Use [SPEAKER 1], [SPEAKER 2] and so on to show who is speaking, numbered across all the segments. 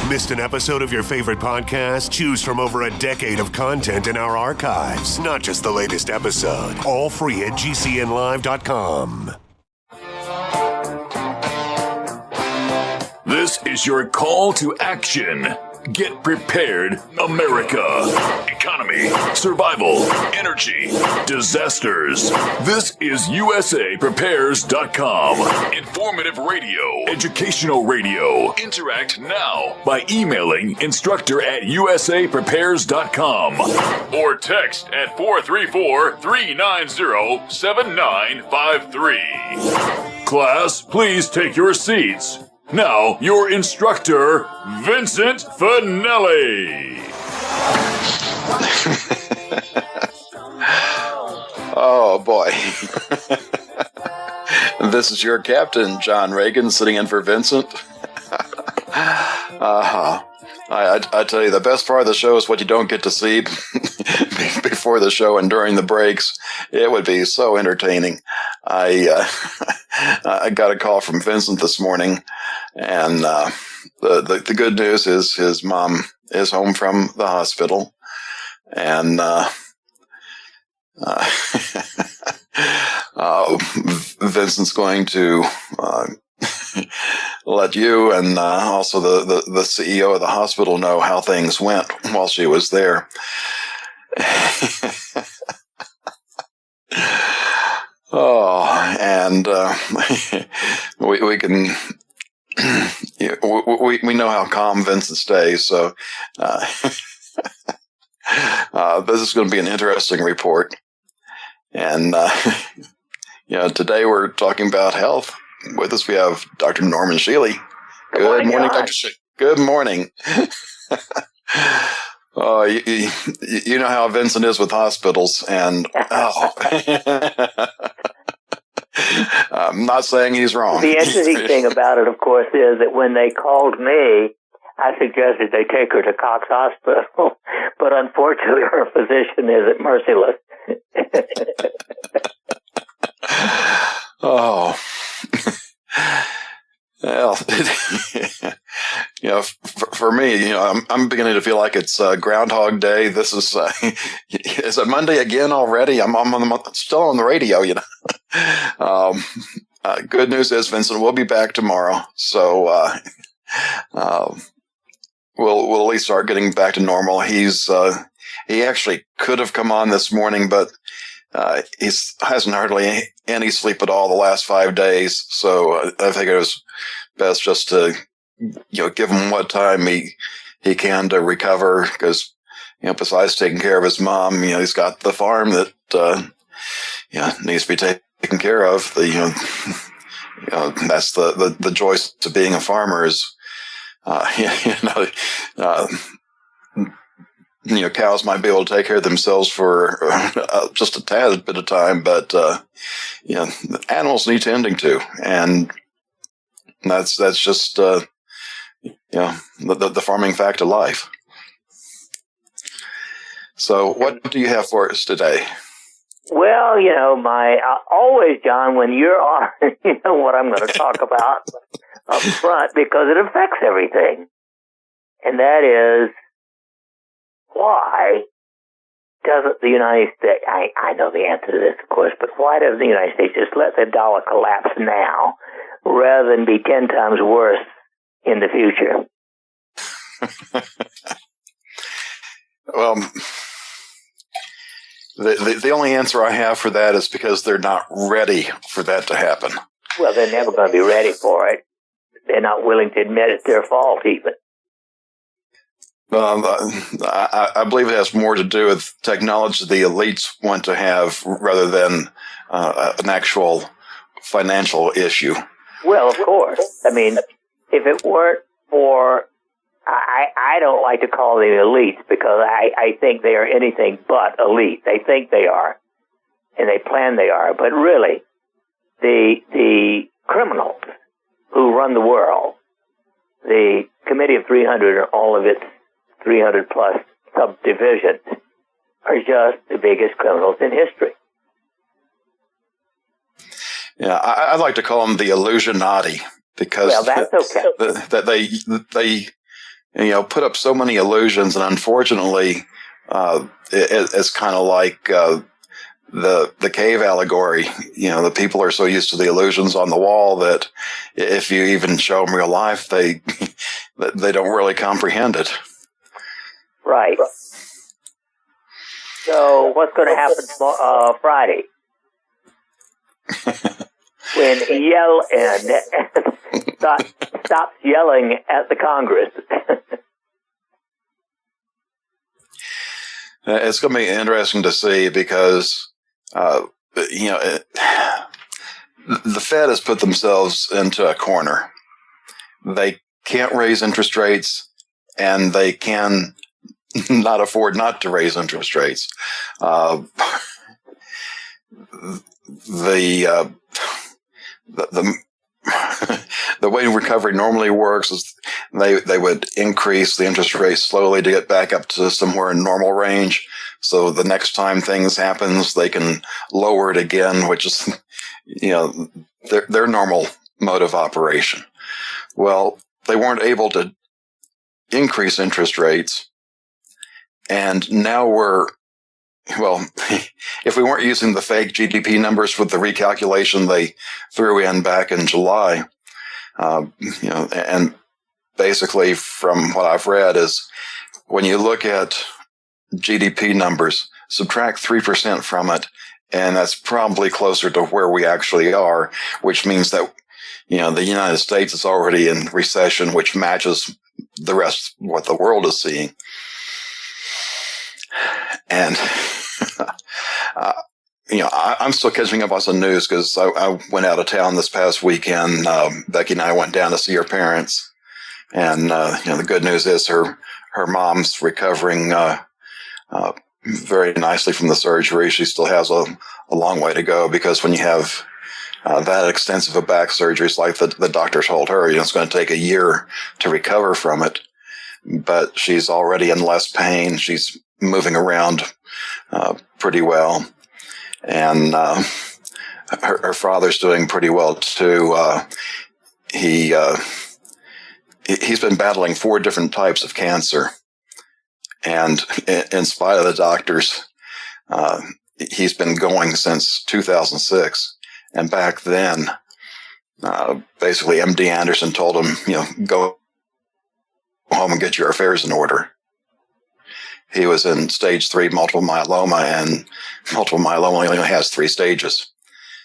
[SPEAKER 1] Missed an episode of your favorite podcast? Choose from over a decade of content in our archives, not just the latest episode. All free at GCNlive.com.
[SPEAKER 2] This is your call to action. Get prepared, America. Economy, survival, energy, disasters. This is USAPrepares.com. Informative radio, educational radio. Interact now by emailing instructor@USAPrepares.com or text at 434-390-7953. Class, please take your seats. Now, your instructor, Vincent Finelli.
[SPEAKER 3] Oh, boy. This is your captain, John Ragan, sitting in for Vincent. I tell you, the best part of the show is what you don't get to see before the show and during the breaks. It would be so entertaining. I got a call from Vincent this morning, and the good news is his mom is home from the hospital, and Vincent's going to let you and also the CEO of the hospital know how things went while she was there. And we can we know how calm Vincent stays, so this is going to be an interesting report. And today we're talking about health. With us, we have Dr. Norman Shealy. Good morning, Dr. Shealy. Good morning. Oh, you know how Vincent is with hospitals, and I'm not saying he's wrong.
[SPEAKER 4] The interesting thing about it, of course, is that when they called me, I suggested they take her to Cox Hospital, but unfortunately her physician is merciless.
[SPEAKER 3] Oh. Well, for me, I'm beginning to feel like it's Groundhog Day. This is is it Monday again already? I'm still on the radio, Good news is, Vincent, we'll be back tomorrow, so we'll at least start getting back to normal. He actually could have come on this morning, but he hasn't hardly any sleep at all the last 5 days, so I think it was best just to give him what time he can to recover, because besides taking care of his mom, he's got the farm that needs to be taken care of. That's the joy of being a farmer is cows might be able to take care of themselves for just a tad bit of time, but animals need tending to, and that's just the farming fact of life. So, what do you have for us today?
[SPEAKER 4] Well, always, John, when you're on, you know what I'm going to talk about up front, because it affects everything, and that is, why doesn't the United States, I know the answer to this, of course, but why doesn't the United States just let the dollar collapse now rather than be 10 times worse in the future?
[SPEAKER 3] Well, the only answer I have for that is because they're not ready for that to happen.
[SPEAKER 4] Well, they're never going to be ready for it. They're not willing to admit it's their fault even.
[SPEAKER 3] I believe it has more to do with technology the elites want to have rather than an actual financial issue.
[SPEAKER 4] Well, of course. I mean, if it weren't for, I don't like to call them elites because I think they are anything but elite. They think they are, and they plan they are. But really, the criminals who run the world, the Committee of 300 and all of its 300 plus subdivisions are just the biggest criminals in history.
[SPEAKER 3] Yeah, I'd like to call them the Illusionati because
[SPEAKER 4] well, that's okay.
[SPEAKER 3] they put up so many illusions, and unfortunately, it's kind of like the cave allegory. The people are so used to the illusions on the wall that if you even show them real life, they don't really comprehend it.
[SPEAKER 4] Right. So what's going to happen Friday? When stops yelling at the Congress.
[SPEAKER 3] It's going to be interesting to see because, the Fed has put themselves into a corner. They can't raise interest rates, and they can not afford not to raise interest rates. The way recovery normally works is they would increase the interest rate slowly to get back up to somewhere in normal range. So the next time things happens, they can lower it again, which is, their normal mode of operation. Well, they weren't able to increase interest rates. And now if we weren't using the fake GDP numbers with the recalculation they threw in back in July, and basically from what I've read is when you look at GDP numbers, subtract 3% from it, and that's probably closer to where we actually are, which means that, the United States is already in recession, which matches the rest of what the world is seeing. And, I'm still catching up on some news because I went out of town this past weekend. Becky and I went down to see her parents. And, the good news is her mom's recovering very nicely from the surgery. She still has a long way to go because when you have that extensive of back surgeries like the doctor told her, it's going to take a year to recover from it. But she's already in less pain. She's moving around pretty well. And her father's doing pretty well, too. He's been battling 4 different types of cancer. And in spite of the doctors, he's been going since 2006. And back then, basically MD Anderson told him, go home and get your affairs in order. He was in stage 3 multiple myeloma, and multiple myeloma only has 3 stages.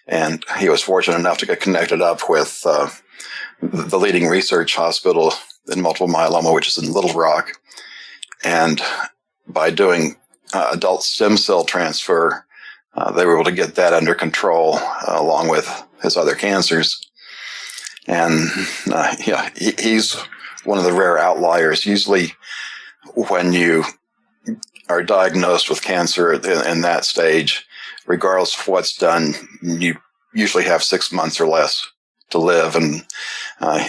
[SPEAKER 3] And he was fortunate enough to get connected up with the leading research hospital in multiple myeloma, which is in Little Rock. And by doing adult stem cell transfer, they were able to get that under control along with his other cancers. And he's one of the rare outliers. Usually when you are diagnosed with cancer in that stage, regardless of what's done, you usually have 6 months or less to live. And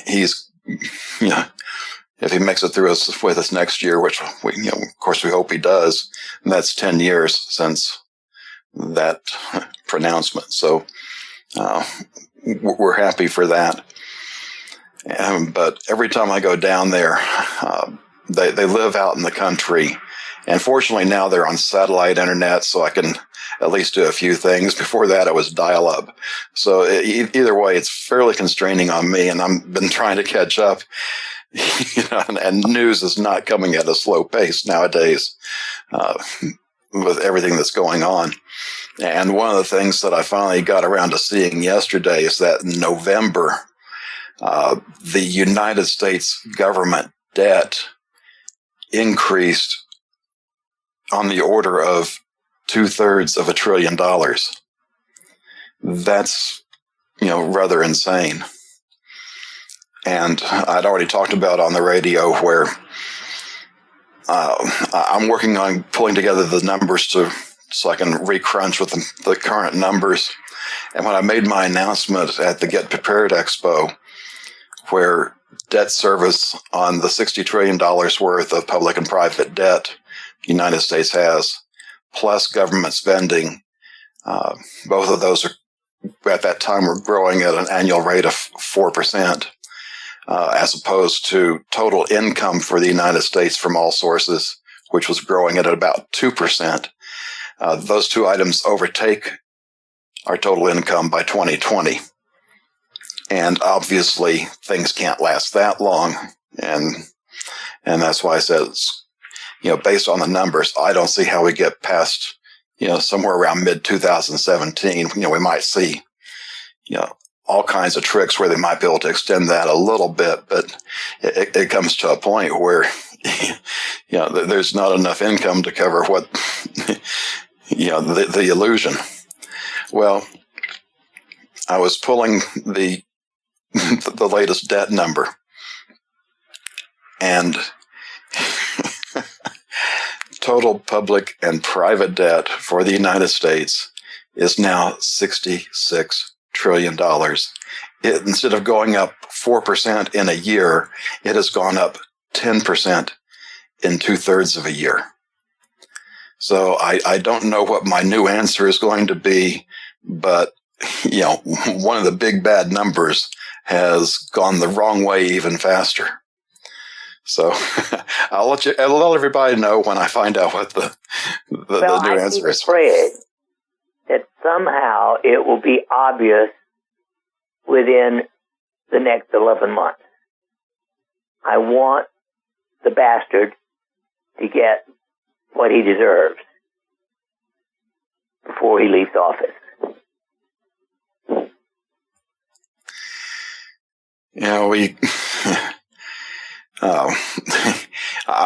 [SPEAKER 3] he's, if he makes it through with us next year, which of course we hope he does, and that's 10 years since that pronouncement. So we're happy for that. But every time I go down there, they live out in the country. And fortunately now they're on satellite internet, so I can at least do a few things. Before that, it was dial-up. So either way, it's fairly constraining on me, and I've been trying to catch up. And news is not coming at a slow pace nowadays with everything that's going on. And one of the things that I finally got around to seeing yesterday is that in November, the United States government debt increased on the order of 2/3 of $1 trillion. That's, rather insane. And I'd already talked about on the radio where I'm working on pulling together the numbers so I can recrunch with the current numbers. And when I made my announcement at the Get Prepared Expo, where debt service on the $60 trillion worth of public and private debt the United States has, plus government spending, both of those are at that time were growing at an annual rate of 4%. as opposed to total income for the United States from all sources, which was growing at about 2%. Those two items overtake our total income by 2020. And obviously, things can't last that long. And that's why I said, based on the numbers, I don't see how we get past, somewhere around mid-2017. We might see, all kinds of tricks where they might be able to extend that a little bit, but it comes to a point where, there's not enough income to cover what, the illusion. Well, I was pulling the latest debt number, and total public and private debt for the United States is now $66 trillion. Instead of going up 4% in a year, it has gone up 10% in 2/3 of a year. So I don't know what my new answer is going to be, but one of the big bad numbers has gone the wrong way even faster. So I'll let everybody know when I find out what the new answer is.
[SPEAKER 4] I'm afraid that somehow it will be obvious within the next 11 months. I want the bastard to get what he deserves before he leaves office.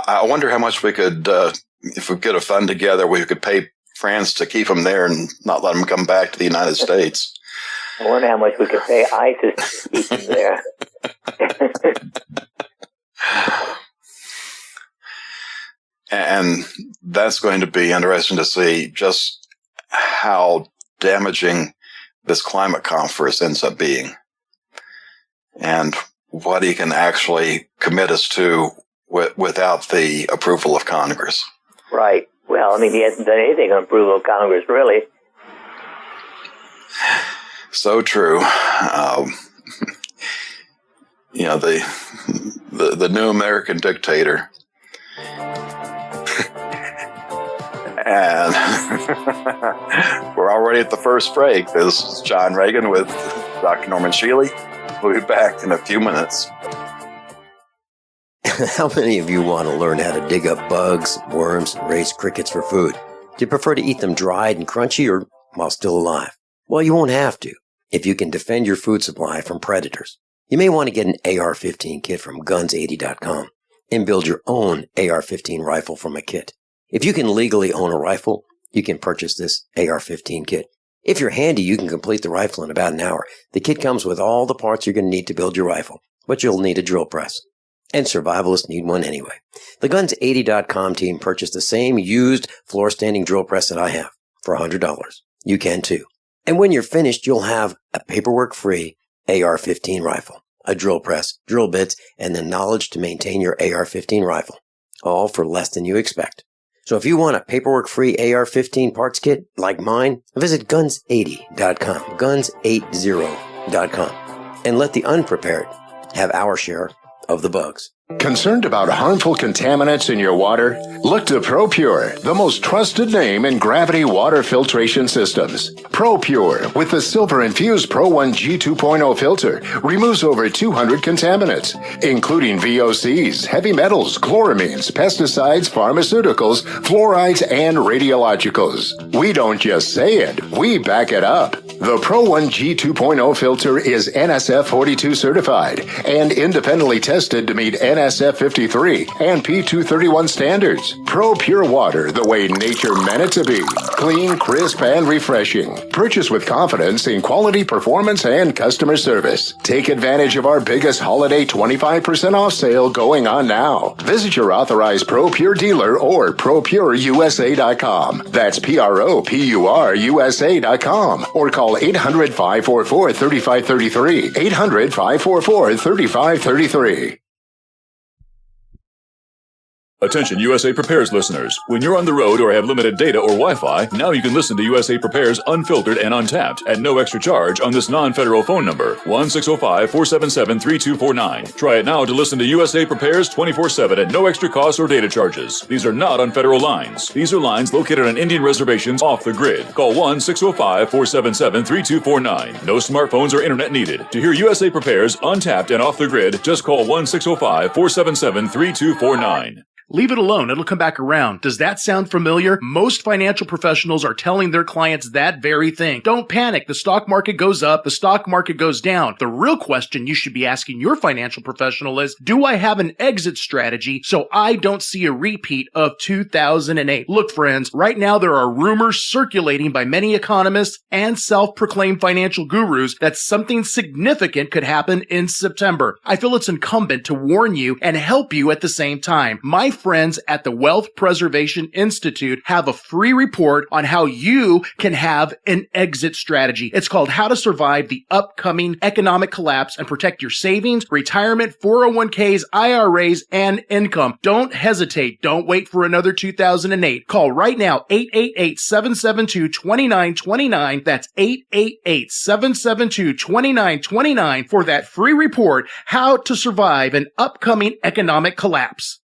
[SPEAKER 3] I wonder how much we could, if we could have fund together, we could pay France to keep him there and not let him come back to the United States.
[SPEAKER 4] I wonder how much we could pay ISIS to keep him there.
[SPEAKER 3] And that's going to be interesting to see just how damaging this climate conference ends up being, and what he can actually commit us to without the approval of Congress. Right.
[SPEAKER 4] Well, he hasn't done anything on approval of Congress, really.
[SPEAKER 3] So true. The new American dictator. And we're already at the first break. This is John Ragan with Dr. Norman Shealy. We'll be back in a few minutes.
[SPEAKER 5] How many of you want to learn how to dig up bugs, worms, and raise crickets for food? Do you prefer to eat them dried and crunchy or while still alive? Well, you won't have to if you can defend your food supply from predators. You may want to get an AR-15 kit from guns80.com and build your own AR-15 rifle from a kit. If you can legally own a rifle, you can purchase this AR-15 kit. If you're handy, you can complete the rifle in about an hour. The kit comes with all the parts you're going to need to build your rifle, but you'll need a drill press. And survivalists need one anyway. The Guns80.com team purchased the same used floor-standing drill press that I have for $100. You can too. And when you're finished, you'll have a paperwork-free AR-15 rifle, a drill press, drill bits, and the knowledge to maintain your AR-15 rifle, all for less than you expect. So if you want a paperwork-free AR-15 parts kit like mine, visit guns80.com, guns80.com, and let the unprepared have our share of the bugs.
[SPEAKER 6] Concerned about harmful contaminants in your water? Look to ProPure, the most trusted name in gravity water filtration systems. ProPure, with the silver-infused Pro 1 G2.0 filter, removes over 200 contaminants, including VOCs, heavy metals, chloramines, pesticides, pharmaceuticals, fluorides, and radiologicals. We don't just say it, we back it up. The Pro 1 G2.0 filter is NSF 42 certified and independently tested to meet NSF 53 and P231 standards. Pro Pure Water, the way nature meant it to be. Clean, crisp, and refreshing. Purchase with confidence in quality, performance, and customer service. Take advantage of our biggest holiday 25% off sale going on now. Visit your authorized Pro Pure dealer or ProPureUSA.com. That's ProPureUSA.com. Or call 800-544-3533. 800-544-3533.
[SPEAKER 2] Attention USA Prepares listeners. When you're on the road or have limited data or Wi-Fi, now you can listen to USA Prepares unfiltered and untapped at no extra charge on this non-federal phone number, 1-605-477-3249. Try it now to listen to USA Prepares 24/7 at no extra cost or data charges. These are not on federal lines. These are lines located on Indian reservations off the grid. Call 1-605-477-3249. No smartphones or internet needed. To hear USA Prepares untapped and off the grid, just call 1-605-477-3249.
[SPEAKER 7] Leave it alone. It'll come back around. Does that sound familiar? Most financial professionals are telling their clients that very thing. Don't panic. The stock market goes up. The stock market goes down. The real question you should be asking your financial professional is, do I have an exit strategy so I don't see a repeat of 2008? Look, friends, right now there are rumors circulating by many economists and self-proclaimed financial gurus that something significant could happen in September. I feel it's incumbent to warn you and help you at the same time. My friends at the Wealth Preservation Institute have a free report on how you can have an exit strategy. It's called How to Survive the Upcoming Economic Collapse and Protect Your Savings, Retirement, 401ks, IRAs, and Income. Don't hesitate. Don't wait for another 2008. Call right now, 888-772-2929. That's 888-772-2929 for that free report, How to Survive an Upcoming Economic Collapse.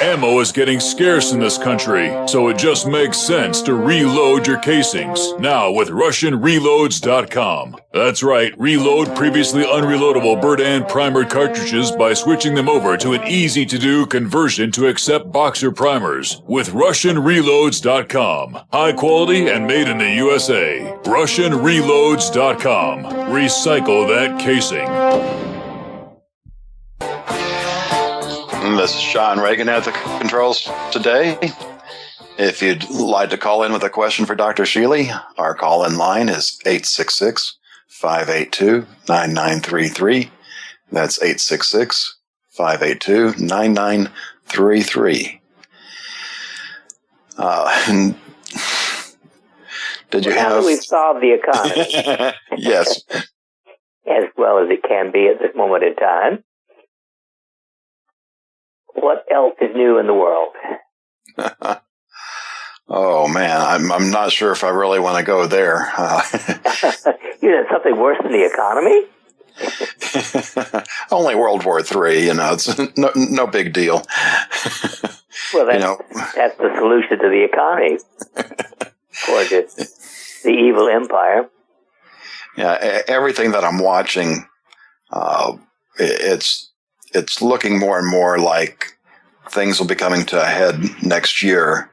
[SPEAKER 2] Ammo is getting scarce in this country, so it just makes sense to reload your casings. Now with RussianReloads.com. That's right, reload previously unreloadable bird and primer cartridges by switching them over to an easy-to-do conversion to accept boxer primers. With RussianReloads.com. High quality and made in the USA. RussianReloads.com. Recycle that casing.
[SPEAKER 3] This is John Ragan at the controls today. If you'd like to call in with a question for Dr. Shealy, our call-in line is 866-582-9933. That's 866-582-9933. Did you
[SPEAKER 4] How do we solve the economy?
[SPEAKER 3] Yes.
[SPEAKER 4] As well as it can be at this moment in time. What else is new in the world?
[SPEAKER 3] Oh man, I'm not sure if I really want to go there.
[SPEAKER 4] You know, something worse than the economy?
[SPEAKER 3] Only World War III, it's no big deal.
[SPEAKER 4] Well, that's the solution to the economy, according to the evil empire.
[SPEAKER 3] Yeah, everything that I'm watching, it's looking more and more like things will be coming to a head next year.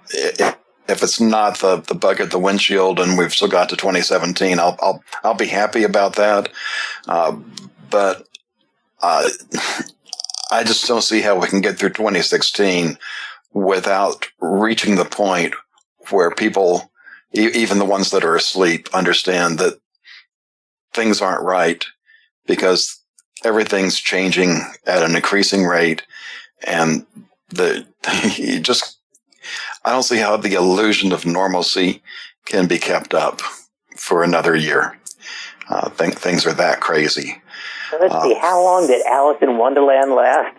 [SPEAKER 3] If it's not the bug at the windshield and we've still got to 2017, I'll be happy about that. But I just don't see how we can get through 2016 without reaching the point where people, even the ones that are asleep, understand that things aren't right because everything's changing at an increasing rate, and I don't see how the illusion of normalcy can be kept up for another year. Things are that crazy.
[SPEAKER 4] Let's see, how long did Alice in Wonderland last?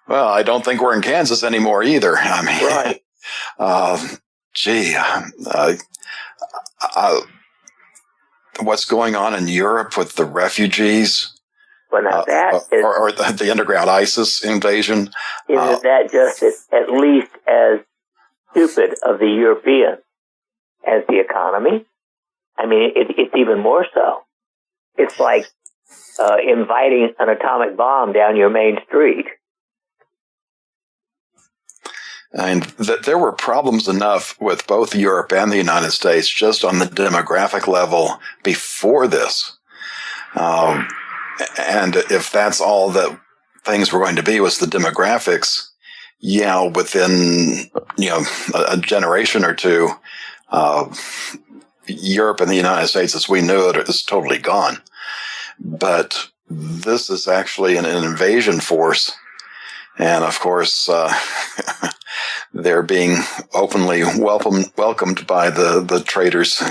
[SPEAKER 3] Well, I don't think we're in Kansas anymore either. I mean, right. What's going on in Europe with the refugees?
[SPEAKER 4] Well, now that is,
[SPEAKER 3] or the underground ISIS invasion.
[SPEAKER 4] Isn't that just at least as stupid of the Europeans as the economy? I mean, it's even more so. It's like inviting an atomic bomb down your main street.
[SPEAKER 3] And there were problems enough with both Europe and the United States just on the demographic level before this. And if that's all that things were going to be was the demographics, within, a generation or two, Europe and the United States as we knew it is totally gone. But this is actually an invasion force. And of course, they're being openly welcomed by the traitors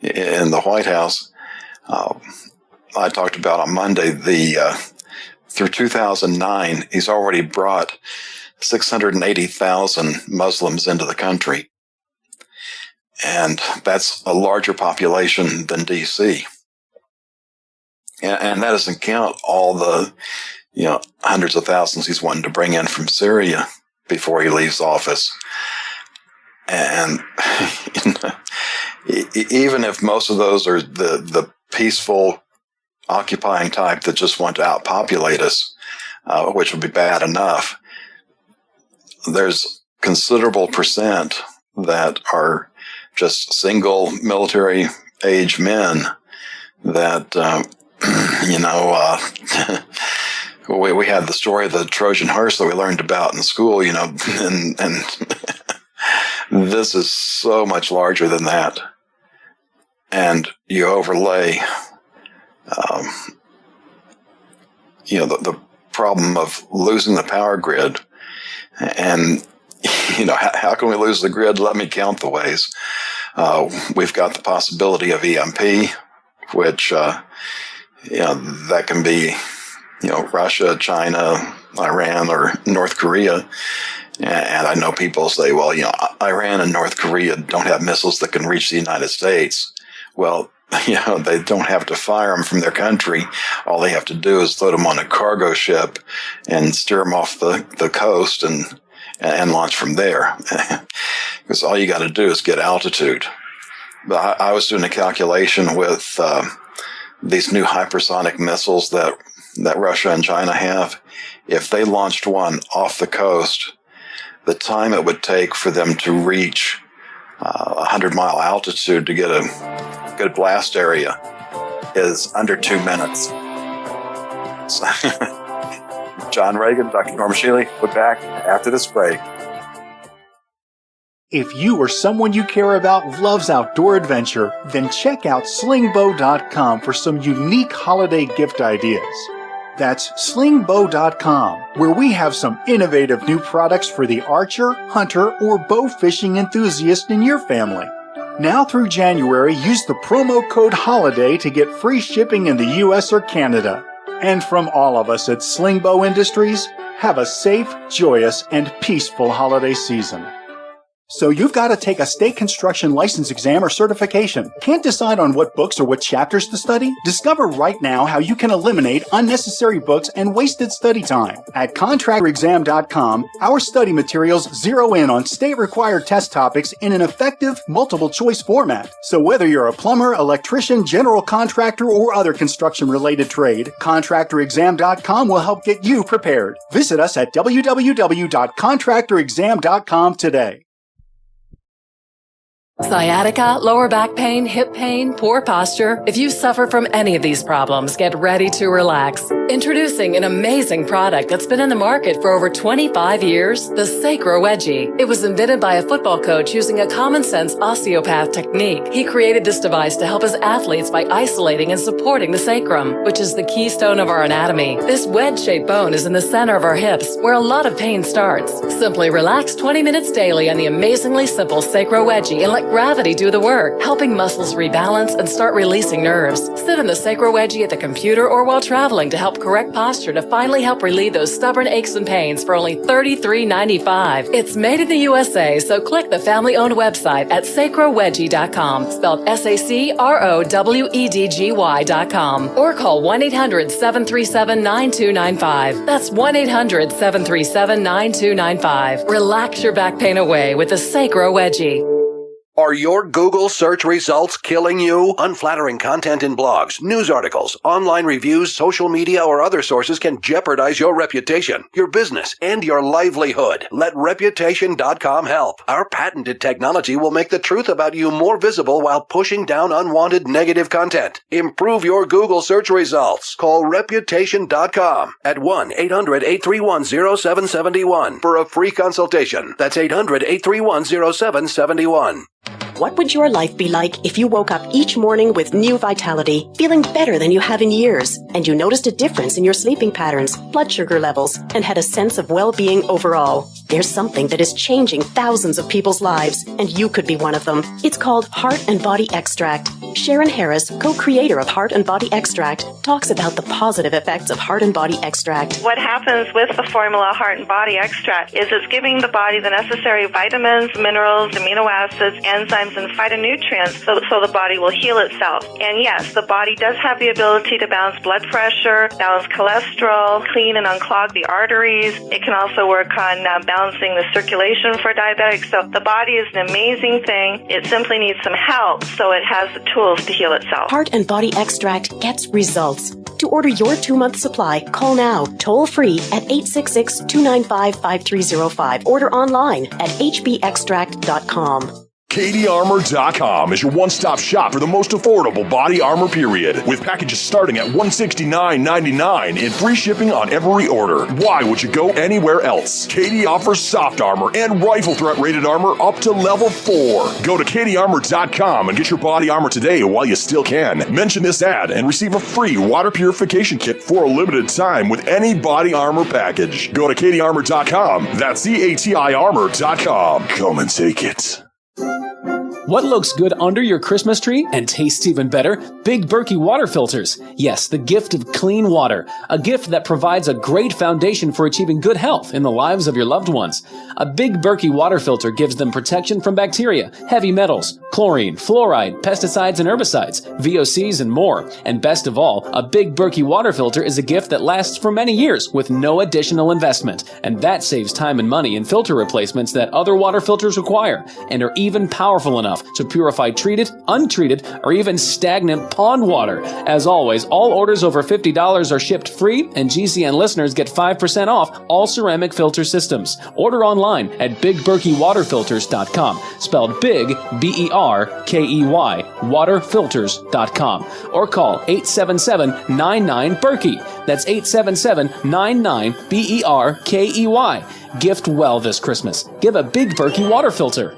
[SPEAKER 3] in the White House. I talked about on Monday, through 2009, he's already brought 680,000 Muslims into the country. And that's a larger population than D.C. And that doesn't count all the, hundreds of thousands he's wanting to bring in from Syria before he leaves office. And even if most of those are the peaceful, occupying type that just want to outpopulate us, which would be bad enough, there's considerable percent that are just single military age men that, we had the story of the Trojan horse that we learned about in school, and this is so much larger than that. And you overlay, the problem of losing the power grid. And, how can we lose the grid? Let me count the ways. We've got the possibility of EMP, which, that can be, Russia, China, Iran, or North Korea. And I know people say, well, Iran and North Korea don't have missiles that can reach the United States. Well, they don't have to fire them from their country. All they have to do is load them on a cargo ship and steer them off the coast and launch from there. Because all you got to do is get altitude. But I was doing a calculation with these new hypersonic missiles that Russia and China have. If they launched one off the coast, the time it would take for them to reach 100-mile altitude to get a good blast area is under 2 minutes. So, John Ragan, Dr. Norma Shealy, we're back after this break.
[SPEAKER 8] If you or someone you care about loves outdoor adventure, then check out slingbow.com for some unique holiday gift ideas. That's slingbow.com, where we have some innovative new products for the archer, hunter, or bow fishing enthusiast in your family. Now through January, use the promo code HOLIDAY to get free shipping in the U.S. or Canada. And from all of us at Slingbow Industries, have a safe, joyous, and peaceful holiday season. So you've got to take a state construction license exam or certification. Can't decide on what books or what chapters to study? Discover right now how you can eliminate unnecessary books and wasted study time. At contractorexam.com, our study materials zero in on state-required test topics in an effective, multiple-choice format. So whether you're a plumber, electrician, general contractor, or other construction-related trade, contractorexam.com will help get you prepared. Visit us at www.contractorexam.com today.
[SPEAKER 9] Sciatica, lower back pain, hip pain, poor posture. If you suffer from any of these problems, get ready to relax. Introducing an amazing product that's been in the market for over 25 years, the Sacro Wedgie. It was invented by a football coach using a common-sense osteopath technique. He created this device to help his athletes by isolating and supporting the sacrum, which is the keystone of our anatomy. This wedge-shaped bone is in the center of our hips, where a lot of pain starts. Simply relax 20 minutes daily on the amazingly simple Sacro Wedgie and let gravity do the work, helping muscles rebalance and start releasing nerves. Sit in the Sacro Wedgie at the computer or while traveling to help correct posture to finally help relieve those stubborn aches and pains for only $33.95. It's made in the USA, so click the family-owned website at sacrowedgie.com, spelled SACROWEDGY.com, or call 1-800-737-9295. That's 1-800-737-9295. Relax your back pain away with the Sacro Wedgie.
[SPEAKER 10] Are your Google search results killing you? Unflattering content in blogs, news articles, online reviews, social media, or other sources can jeopardize your reputation, your business, and your livelihood. Let Reputation.com help. Our patented technology will make the truth about you more visible while pushing down unwanted negative content. Improve your Google search results. Call Reputation.com at 1-800-831-0771 for a free consultation. That's 800-831-0771.
[SPEAKER 11] What would your life be like if you woke up each morning with new vitality, feeling better than you have in years, and you noticed a difference in your sleeping patterns, blood sugar levels, and had a sense of well-being overall? There's something that is changing thousands of people's lives, and you could be one of them. It's called Heart and Body Extract. Sharon Harris, co-creator of Heart and Body Extract, talks about the positive effects of Heart and Body Extract.
[SPEAKER 12] What happens with the formula Heart and Body Extract is it's giving the body the necessary vitamins, minerals, amino acids, enzymes, and phytonutrients so the body will heal itself. And yes, the body does have the ability to balance blood pressure, balance cholesterol, clean and unclog the arteries. It can also work on balancing the circulation for diabetics. So the body is an amazing thing. It simply needs some help so it has the tools to heal itself.
[SPEAKER 11] Heart and Body Extract gets results. To order your 2-month supply, call now, toll free at 866-295-5305. Order online at hbextract.com.
[SPEAKER 13] KDArmor.com is your one-stop shop for the most affordable body armor, period. With packages starting at $169.99 and free shipping on every order. Why would you go anywhere else? KD offers soft armor and rifle threat rated armor up to level 4. Go to KDArmor.com and get your body armor today while you still can. Mention this ad and receive a free water purification kit for a limited time with any body armor package. Go to KDArmor.com. That's CATI armor.com. Come and take it.
[SPEAKER 14] What looks good under your Christmas tree and tastes even better? Big Berkey water filters. Yes, the gift of clean water. A gift that provides a great foundation for achieving good health in the lives of your loved ones. A Big Berkey water filter gives them protection from bacteria, heavy metals, chlorine, fluoride, pesticides and herbicides, VOCs and more. And best of all, a Big Berkey water filter is a gift that lasts for many years with no additional investment. And that saves time and money in filter replacements that other water filters require and are even powerful enough to purify treated, untreated, or even stagnant pond water. As always, all orders over $50 are shipped free, and GCN listeners get 5% off all ceramic filter systems. Order online at BigBerkeyWaterFilters.com, spelled Big, Berkey, waterfilters.com, or call 877-99-BERKEY. That's 877-99-BERKEY. Gift well this Christmas. Give a Big Berkey water filter.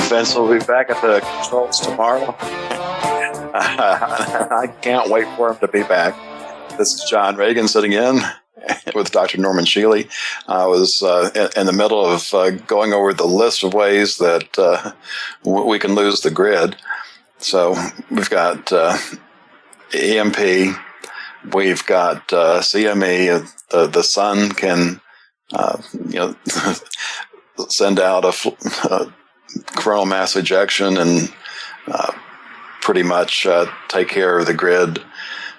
[SPEAKER 3] Vince will be back at the controls tomorrow. I can't wait for him to be back. This is John Ragan sitting in with Dr. Norman Shealy. I was in the middle of going over the list of ways that we can lose the grid. So we've got EMP, we've got CME. The sun can, send out a coronal mass ejection and pretty much take care of the grid.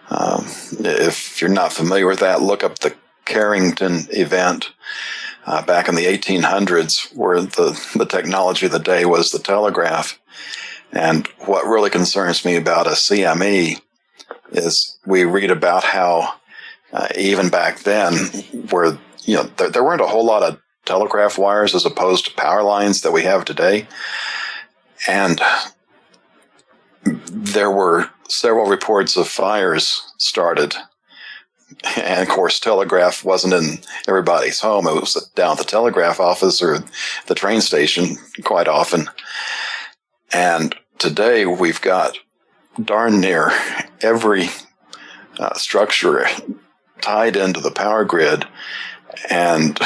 [SPEAKER 3] If you're not familiar with that, look up the Carrington event back in the 1800s, where the technology of the day was the telegraph. And what really concerns me about a CME is we read about how even back then, where there weren't a whole lot of telegraph wires as opposed to power lines that we have today. And there were several reports of fires started. And of course, telegraph wasn't in everybody's home. It was down at the telegraph office or the train station quite often. And today we've got darn near every structure tied into the power grid. And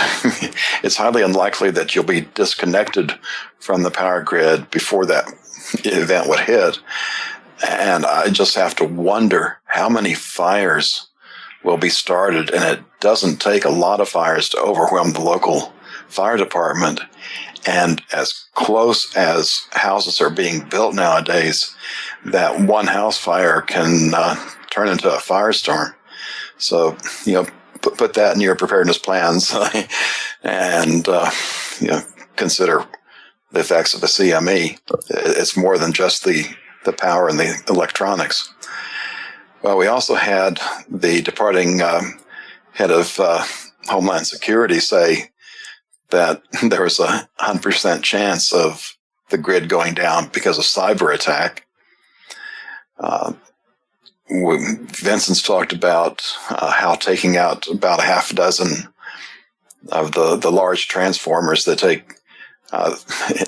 [SPEAKER 3] it's highly unlikely that you'll be disconnected from the power grid before that event would hit. And I just have to wonder how many fires will be started. And it doesn't take a lot of fires to overwhelm the local fire department. And as close as houses are being built nowadays, that one house fire can turn into a firestorm. So, put that in your preparedness plans and, consider the effects of a CME. It's more than just the power and the electronics. Well, we also had the departing head of Homeland Security say that there was 100% chance of the grid going down because of cyber attack. Vincent's talked about how taking out about a half dozen of the large transformers that take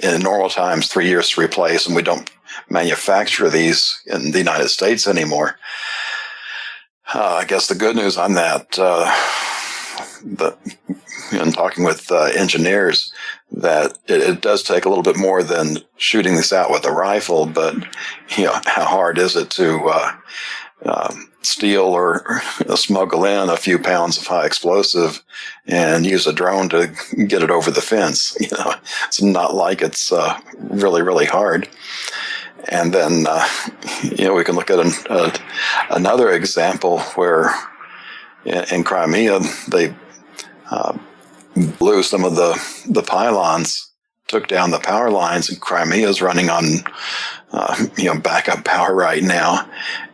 [SPEAKER 3] in normal times 3 years to replace, and we don't manufacture these in the United States anymore. I guess the good news on that, in talking with engineers, that it does take a little bit more than shooting this out with a rifle, but how hard is it to steal or smuggle in a few pounds of high explosive and use a drone to get it over the fence? It's not like it's really, really hard. And then, we can look at another example where in Crimea, they blew some of the pylons, took down the power lines, and Crimea is running on, backup power right now.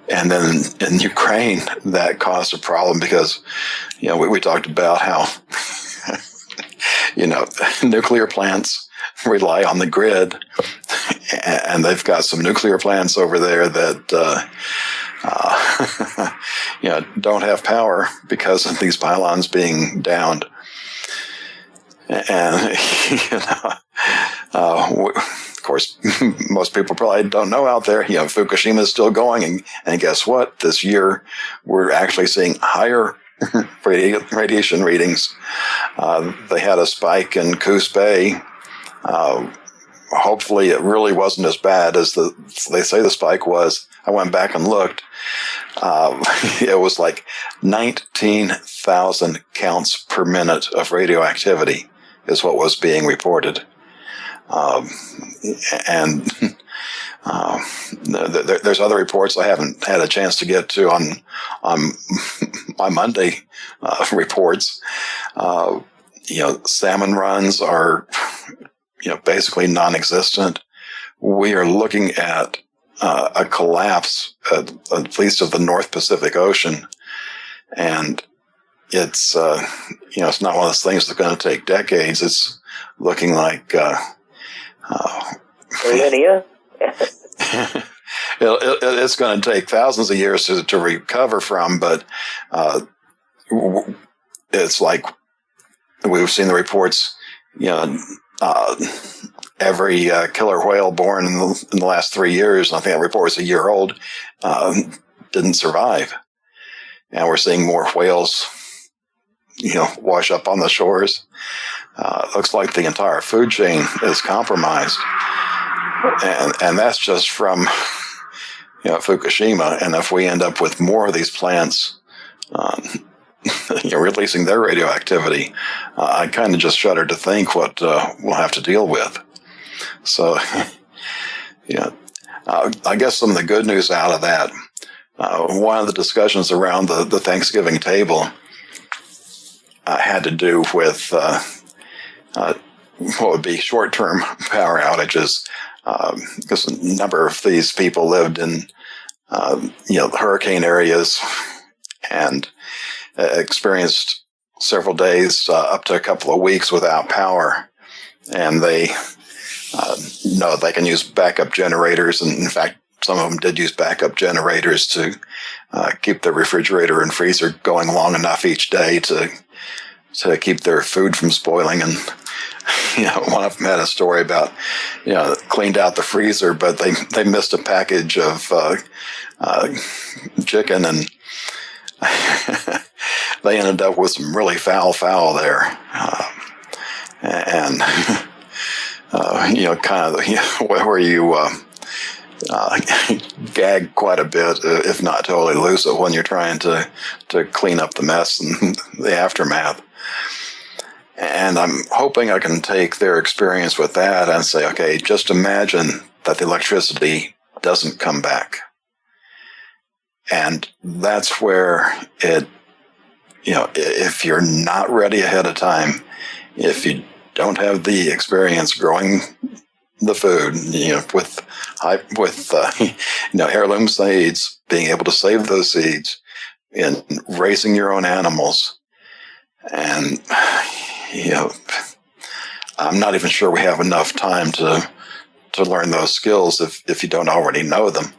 [SPEAKER 3] And then in Ukraine, that caused a problem because, we talked about how, nuclear plants rely on the grid, and they've got some nuclear plants over there that, don't have power because of these pylons being downed. And, of course, most people probably don't know out there, Fukushima is still going. And guess what? This year, we're actually seeing higher radiation readings. They had a spike in Coos Bay. Hopefully, it really wasn't as bad as they say the spike was. I went back and looked. It was like 19,000 counts per minute of radioactivity is what was being reported. And there's other reports I haven't had a chance to get to on my Monday reports. Salmon runs are basically non-existent. We are looking at a collapse, at least of the North Pacific Ocean, and it's it's not one of those things that's going to take decades. It's looking like
[SPEAKER 4] millennia.
[SPEAKER 3] It's going to take thousands of years to recover from, but it's like we've seen the reports. Every killer whale born in the last 3 years, and I think that report was a year old, didn't survive. And we're seeing more whales, wash up on the shores. Looks like the entire food chain is compromised. And that's just from, Fukushima. And if we end up with more of these plants, releasing their radioactivity, I kind of just shudder to think what we'll have to deal with. So, I guess some of the good news out of that, one of the discussions around the Thanksgiving table had to do with what would be short-term power outages, because a number of these people lived in, hurricane areas and experienced several days, up to a couple of weeks without power. And they know they can use backup generators. And in fact, some of them did use backup generators to keep the refrigerator and freezer going long enough each day to keep their food from spoiling. And, one of them had a story about, cleaned out the freezer, but they missed a package of chicken, and they ended up with some really foul there. And, kind of where you gag quite a bit, if not totally lose it, when you're trying to clean up the mess and the aftermath. And I'm hoping I can take their experience with that and say, okay, just imagine that the electricity doesn't come back. And that's where if you're not ready ahead of time, if you don't have the experience growing the food, with heirloom seeds, being able to save those seeds, and raising your own animals, and I'm not even sure we have enough time to learn those skills if you don't already know them.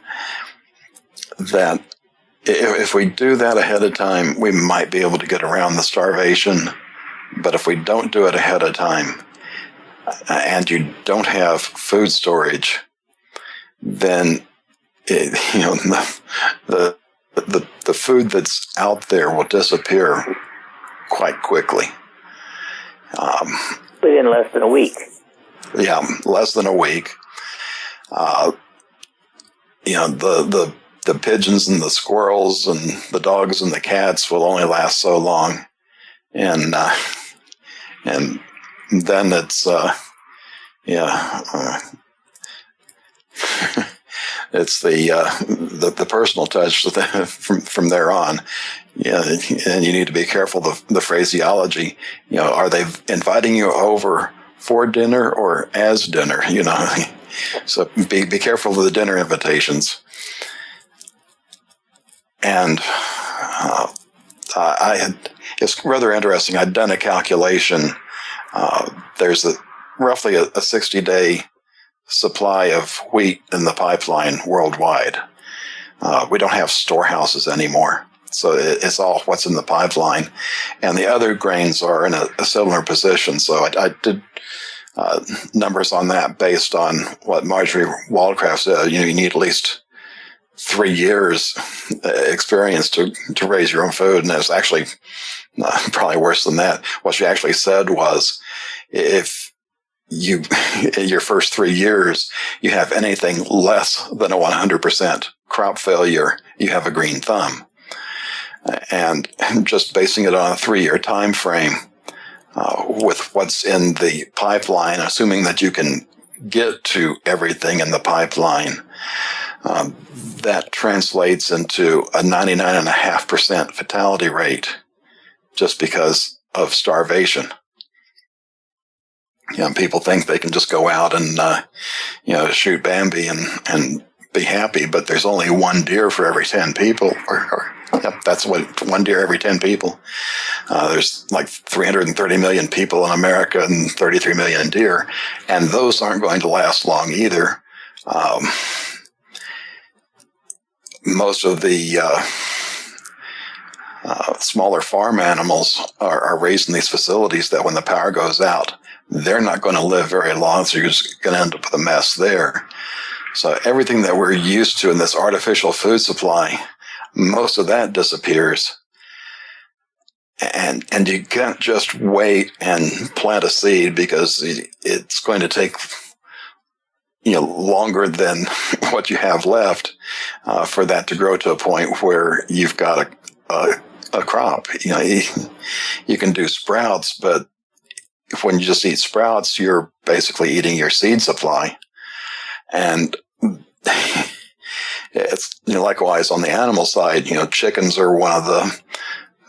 [SPEAKER 3] That if we do that ahead of time, we might be able to get around the starvation. But if we don't do it ahead of time, and you don't have food storage, then the food that's out there will disappear quite quickly.
[SPEAKER 4] Within less than a week.
[SPEAKER 3] Yeah, less than a week. The pigeons and the squirrels and the dogs and the cats will only last so long, and then it's it's the personal touch from there on. Yeah, and you need to be careful the phraseology. Are they inviting you over for dinner or as dinner? So be careful of the dinner invitations. And it's rather interesting. I'd done a calculation. There's roughly a 60-day supply of wheat in the pipeline worldwide. We don't have storehouses anymore. So it's all what's in the pipeline. And the other grains are in a similar position. So I did numbers on that based on what Marjorie Waldcraft said. You need at least 3 years experience to raise your own food. And it's actually probably worse than that. What she actually said was, if you, in your first 3 years, you have anything less than a 100% crop failure, you have a green thumb. And just basing it on a 3-year time frame, with what's in the pipeline, assuming that you can get to everything in the pipeline, that translates into a 99.5% fatality rate just because of starvation. People think they can just go out and, shoot Bambi and be happy, but there's only one deer for every 10 people, that's what, one deer every 10 people. There's like 330 million people in America and 33 million deer, and those aren't going to last long either. Most of the smaller farm animals are raised in these facilities that when the power goes out, they're not going to live very long, so you're just going to end up with a mess there. So everything that we're used to in this artificial food supply, most of that disappears. And you can't just wait and plant a seed because it's going to take longer than what you have left for that to grow to a point where you've got a crop. You can do sprouts, but when you just eat sprouts, you're basically eating your seed supply. And it's likewise on the animal side. Chickens are one of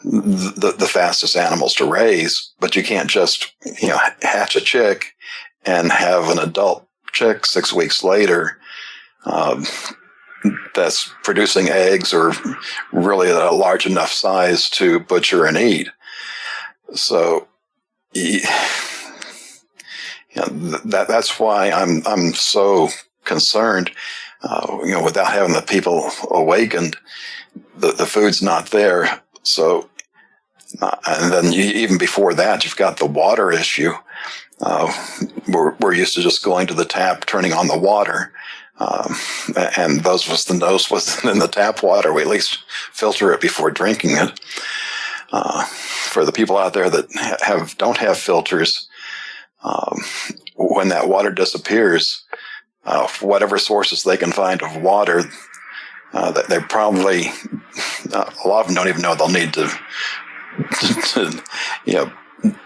[SPEAKER 3] the fastest animals to raise, but you can't just hatch a chick and have an adult chick 6 weeks later that's producing eggs or really a large enough size to butcher and eat. So that's why I'm so concerned. Without having the people awakened, the food's not there. So, and then even before that, you've got the water issue. We're used to just going to the tap, turning on the water, and those was in the tap water. We at least filter it before drinking it. For the people out there that don't have filters, when that water disappears, whatever sources they can find of water, they're probably a lot of them don't even know they'll need to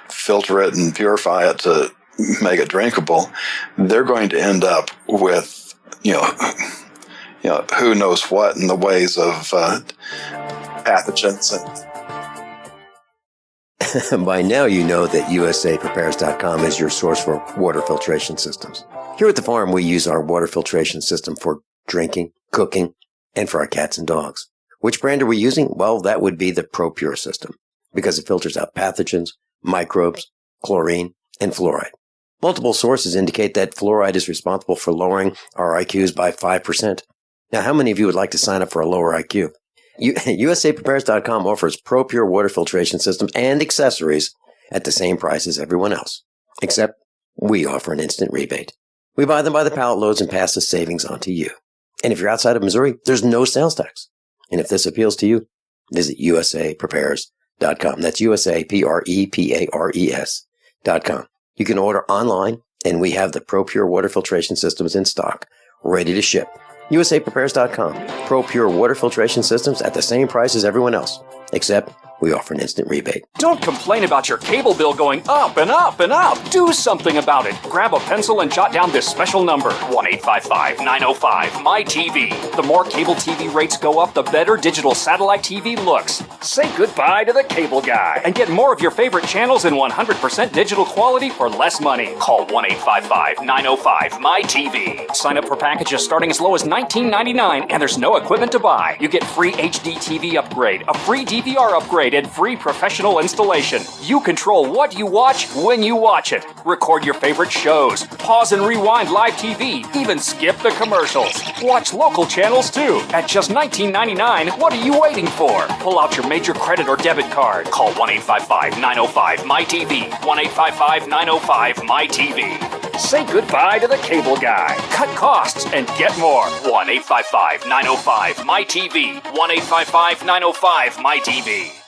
[SPEAKER 3] filter it and purify it to make it drinkable. They're going to end up with who knows what in the ways of pathogens.
[SPEAKER 5] And by now you know that USAPrepares.com is your source for water filtration systems. Here at the farm, we use our water filtration system for drinking, cooking, and for our cats and dogs. Which brand are we using? Well, that would be the ProPure system, because it filters out pathogens, microbes, chlorine, and fluoride. Multiple sources indicate that fluoride is responsible for lowering our IQs by 5%. Now, how many of you would like to sign up for a lower IQ? USAPrepares.com offers ProPure water filtration systems and accessories at the same price as everyone else. Except we offer an instant rebate. We buy them by the pallet loads and pass the savings on to you. And if you're outside of Missouri, there's no sales tax. And if this appeals to you, visit usaprepares.com. That's usaprepares.com. You can order online, and we have the ProPure water filtration systems in stock, ready to ship. usaprepares.com. ProPure water filtration systems at the same price as everyone else, except we offer an instant rebate.
[SPEAKER 15] Don't complain about your cable bill going up and up and up. Do something about it. Grab a pencil and jot down this special number, 1-855-905-MY-TV. The more cable TV rates go up, the better digital satellite TV looks. Say goodbye to the cable guy and get more of your favorite channels in 100% digital quality for less money. Call 1-855-905-MY-TV. Sign up for packages starting as low as $19.99, and there's no equipment to buy. You get free HD TV upgrade, a free DVR upgrade, and free professional installation. You control what you watch when you watch it. Record your favorite shows, pause and rewind live TV, even skip the commercials. Watch local channels too. At just $19.99, what are you waiting for? Pull out your major credit or debit card. Call 1-855-905-MY-TV. 1-855-905-MY-TV. Say goodbye to the cable guy. Cut costs and get more. 1-855-905-MY-TV. 1-855-905-MY-TV.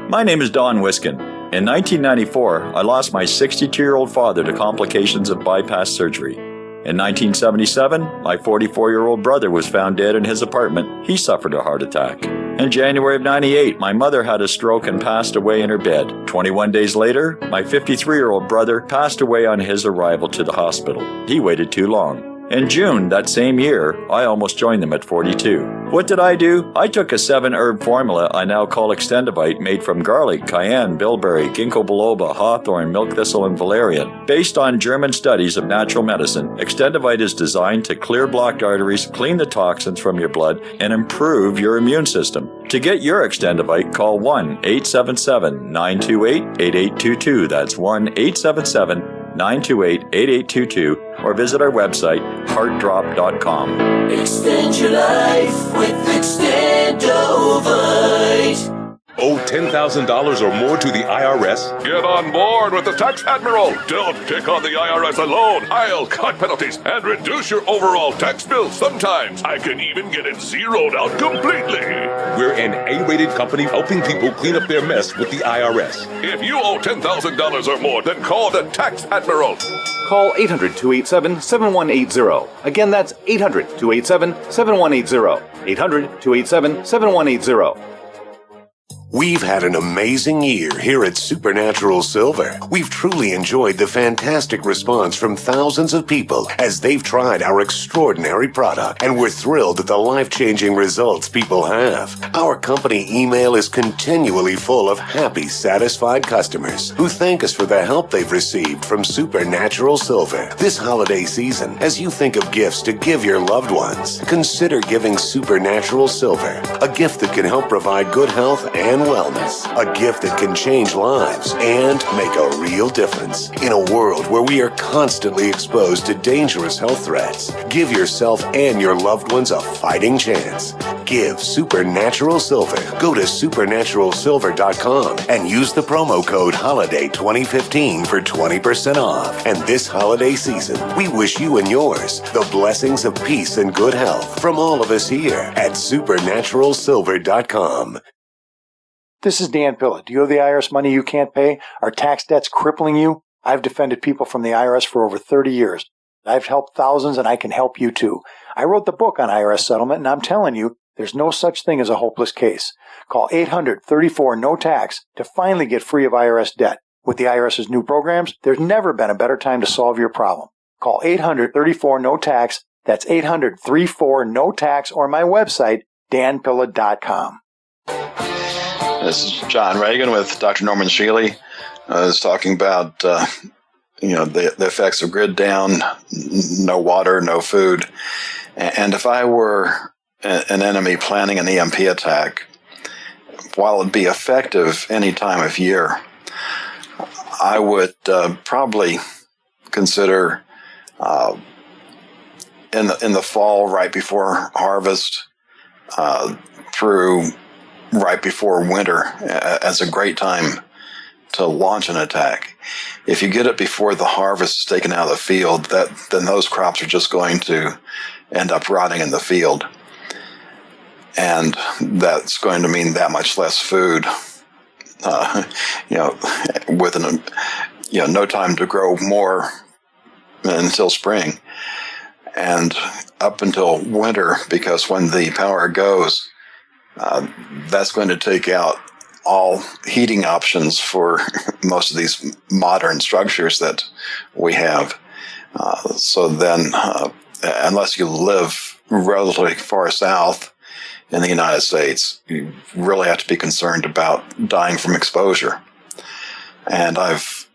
[SPEAKER 16] My name is Don Wiskin. In 1994, I lost my 62-year-old father to complications of bypass surgery. In 1977, my 44-year-old brother was found dead in his apartment. He suffered a heart attack. In January of 98, my mother had a stroke and passed away in her bed. 21 days later, my 53-year-old brother passed away on his arrival to the hospital. He waited too long. In June that same year, I almost joined them at 42. What did I do? I took a 7-herb formula I now call Extendivite, made from garlic, cayenne, bilberry, ginkgo biloba, hawthorn, milk thistle, and valerian. Based on German studies of natural medicine, Extendivite is designed to clear blocked arteries, clean the toxins from your blood, and improve your immune system. To get your Extendivite, call 1-877-928-8822. That's 1-877-928-8822, or visit our website, heartdrop.com.
[SPEAKER 17] Extend your life with Extendovite.
[SPEAKER 18] Owe $10,000 or more to the IRS?
[SPEAKER 13] Get on board with the Tax Admiral. Don't pick on the IRS alone. I'll cut penalties and reduce your overall tax bill. Sometimes I can even get it zeroed out completely.
[SPEAKER 18] We're an A-rated company helping people clean up their mess with the IRS.
[SPEAKER 13] If you owe $10,000 or more, then call the Tax Admiral.
[SPEAKER 19] Call 800-287-7180. Again, that's 800-287-7180. 800-287-7180.
[SPEAKER 1] We've had an amazing year here at Supernatural Silver. We've truly enjoyed the fantastic response from thousands of people as they've tried our extraordinary product, and we're thrilled at the life-changing results people have. Our company email is continually full of happy, satisfied customers who thank us for the help they've received from Supernatural Silver. This holiday season, as you think of gifts to give your loved ones, consider giving Supernatural Silver, a gift that can help provide good health and wellness, a gift that can change lives and make a real difference. In a world where we are constantly exposed to dangerous health threats, give yourself and your loved ones a fighting chance. Give Supernatural Silver. Go to supernaturalsilver.com and use the promo code HOLIDAY2015 for 20% off. And this holiday season, we wish you and yours the blessings of peace and good health from all of us here at supernaturalsilver.com.
[SPEAKER 8] This is Dan Pilla. Do you owe the IRS money you can't pay? Are tax debts crippling you? I've defended people from the IRS for over 30 years. I've helped thousands, and I can help you too. I wrote the book on IRS settlement, and I'm telling you, there's no such thing as a hopeless case. Call 800-34-NO-TAX to finally get free of IRS debt. With the IRS's new programs, there's never been a better time to solve your problem. Call 800-34-NO-TAX. That's 800-34-NO-TAX, or my website, danpilla.com.
[SPEAKER 3] This is John Ragan with Dr. Norman Shealy. I was talking about, the effects of grid down, no water, no food. And if I were an enemy planning an EMP attack, while it'd be effective any time of year, I would probably consider in the fall, right before harvest, through right before winter, as a great time to launch an attack. If you get it before the harvest is taken out of the field, then those crops are just going to end up rotting in the field. And that's going to mean that much less food, with no time to grow more until spring. And up until winter, because when the power goes, that's going to take out all heating options for most of these modern structures that we have. So then, unless you live relatively far south in the United States, you really have to be concerned about dying from exposure. And I've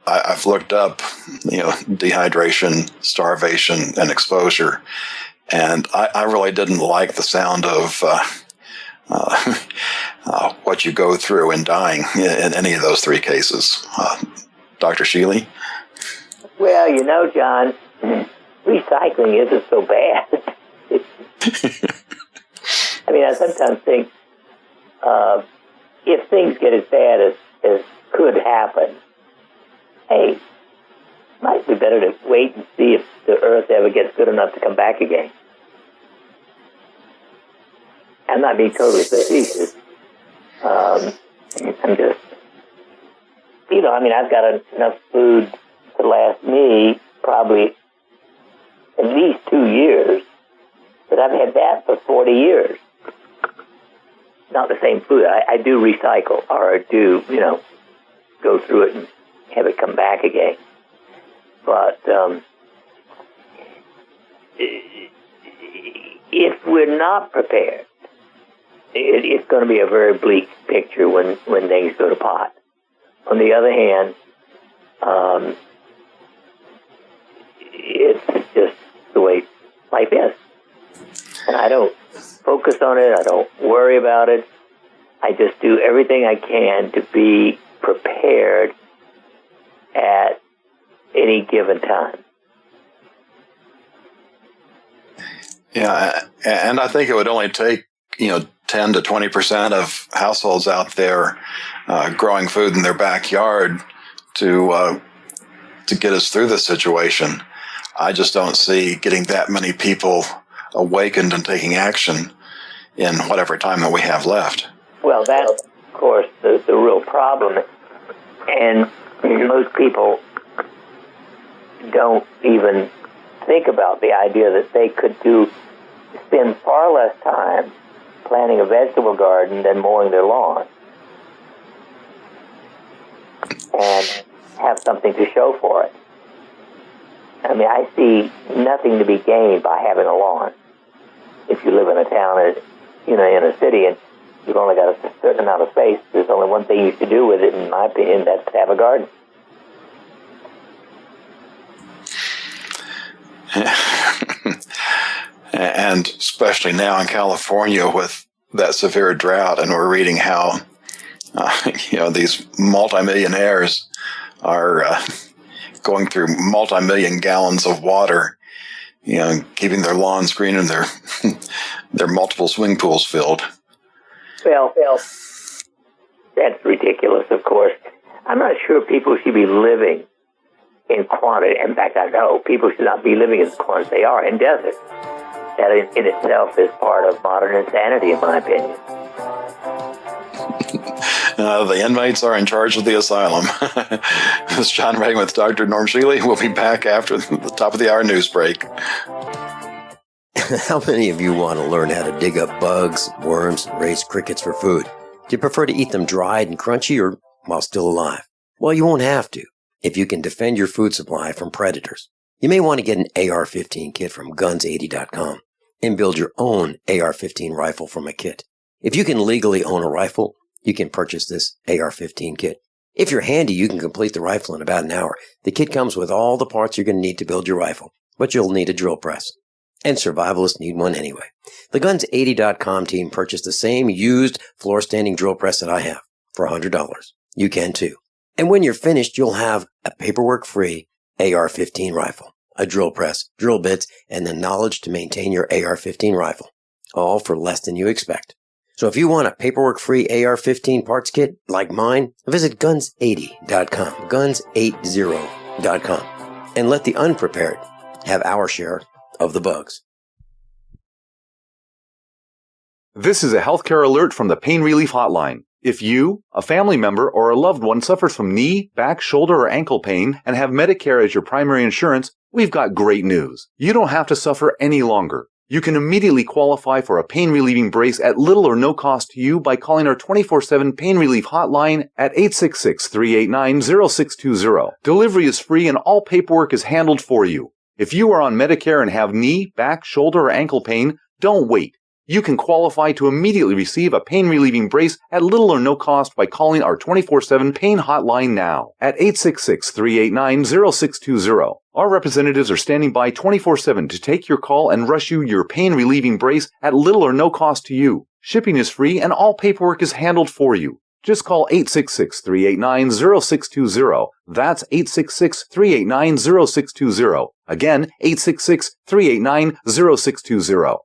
[SPEAKER 3] looked up, dehydration, starvation, and exposure, and I really didn't like the sound of what you go through in dying in any of those three cases. Dr. Shealy?
[SPEAKER 4] Well, John, recycling isn't so bad. I mean, I sometimes think if things get as bad as could happen, hey, might be better to wait and see if the Earth ever gets good enough to come back again. I'm not being totally facetious. I'm just, I've got enough food to last me probably at least 2 years, but I've had that for 40 years. Not the same food. I do recycle, or do, go through it and have it come back again. But if we're not prepared, it's going to be a very bleak picture when things go to pot. On the other hand, it's just the way life is. And I don't focus on it. I don't worry about it. I just do everything I can to be prepared at any given time.
[SPEAKER 3] Yeah, and I think it would only take 10 to 20% of households out there growing food in their backyard to get us through this situation. I just don't see getting that many people awakened and taking action in whatever time that we have left.
[SPEAKER 4] Well, that's, of course, the real problem. And most people don't even think about the idea that they could spend far less time planting a vegetable garden than mowing their lawn, and have something to show for it. I mean, I see nothing to be gained by having a lawn. If you live in a town, in a city, and you've only got a certain amount of space, there's only one thing you should do with it, in my opinion, that's to have a garden.
[SPEAKER 3] And especially now in California with that severe drought, and we're reading how these multimillionaires are going through multi-million gallons of water, keeping their lawns green and their multiple swimming pools filled.
[SPEAKER 4] Well, that's ridiculous, of course. I'm not sure people should be living in quantity. In fact, I know people should not be living in quantity they are in deserts. That in itself is part of modern insanity, in my opinion.
[SPEAKER 3] The inmates are in charge of the asylum. This is John Ragan with Dr. Norm Shealy. We'll be back after the top of the hour news break.
[SPEAKER 5] How many of you want to learn how to dig up bugs, worms, and raise crickets for food? Do you prefer to eat them dried and crunchy or while still alive? Well, you won't have to if you can defend your food supply from predators. You may want to get an AR-15 kit from guns80.com and build your own AR-15 rifle from a kit. If you can legally own a rifle, you can purchase this AR-15 kit. If you're handy, you can complete the rifle in about an hour. The kit comes with all the parts you're going to need to build your rifle, but you'll need a drill press. And survivalists need one anyway. The Guns80.com team purchased the same used floor-standing drill press that I have for $100. You can too. And when you're finished, you'll have a paperwork-free AR-15 rifle, a drill press, drill bits, and the knowledge to maintain your AR-15 rifle, all for less than you expect. So if you want a paperwork-free AR-15 parts kit like mine, visit guns80.com, guns80.com, and let the unprepared have our share of the bugs.
[SPEAKER 19] This is a healthcare alert from the Pain Relief Hotline. If you, a family member, or a loved one suffers from knee, back, shoulder, or ankle pain and have Medicare as your primary insurance, we've got great news. You don't have to suffer any longer. You can immediately qualify for a pain-relieving brace at little or no cost to you by calling our 24/7 Pain Relief Hotline at 866-389-0620. Delivery is free and all paperwork is handled for you. If you are on Medicare and have knee, back, shoulder, or ankle pain, don't wait. You can qualify to immediately receive a pain-relieving brace at little or no cost by calling our 24/7 Pain Hotline now at 866-389-0620. Our representatives are standing by 24/7 to take your call and rush you your pain-relieving brace at little or no cost to you. Shipping is free and all paperwork is handled for you. Just call 866-389-0620. That's 866-389-0620. Again, 866-389-0620.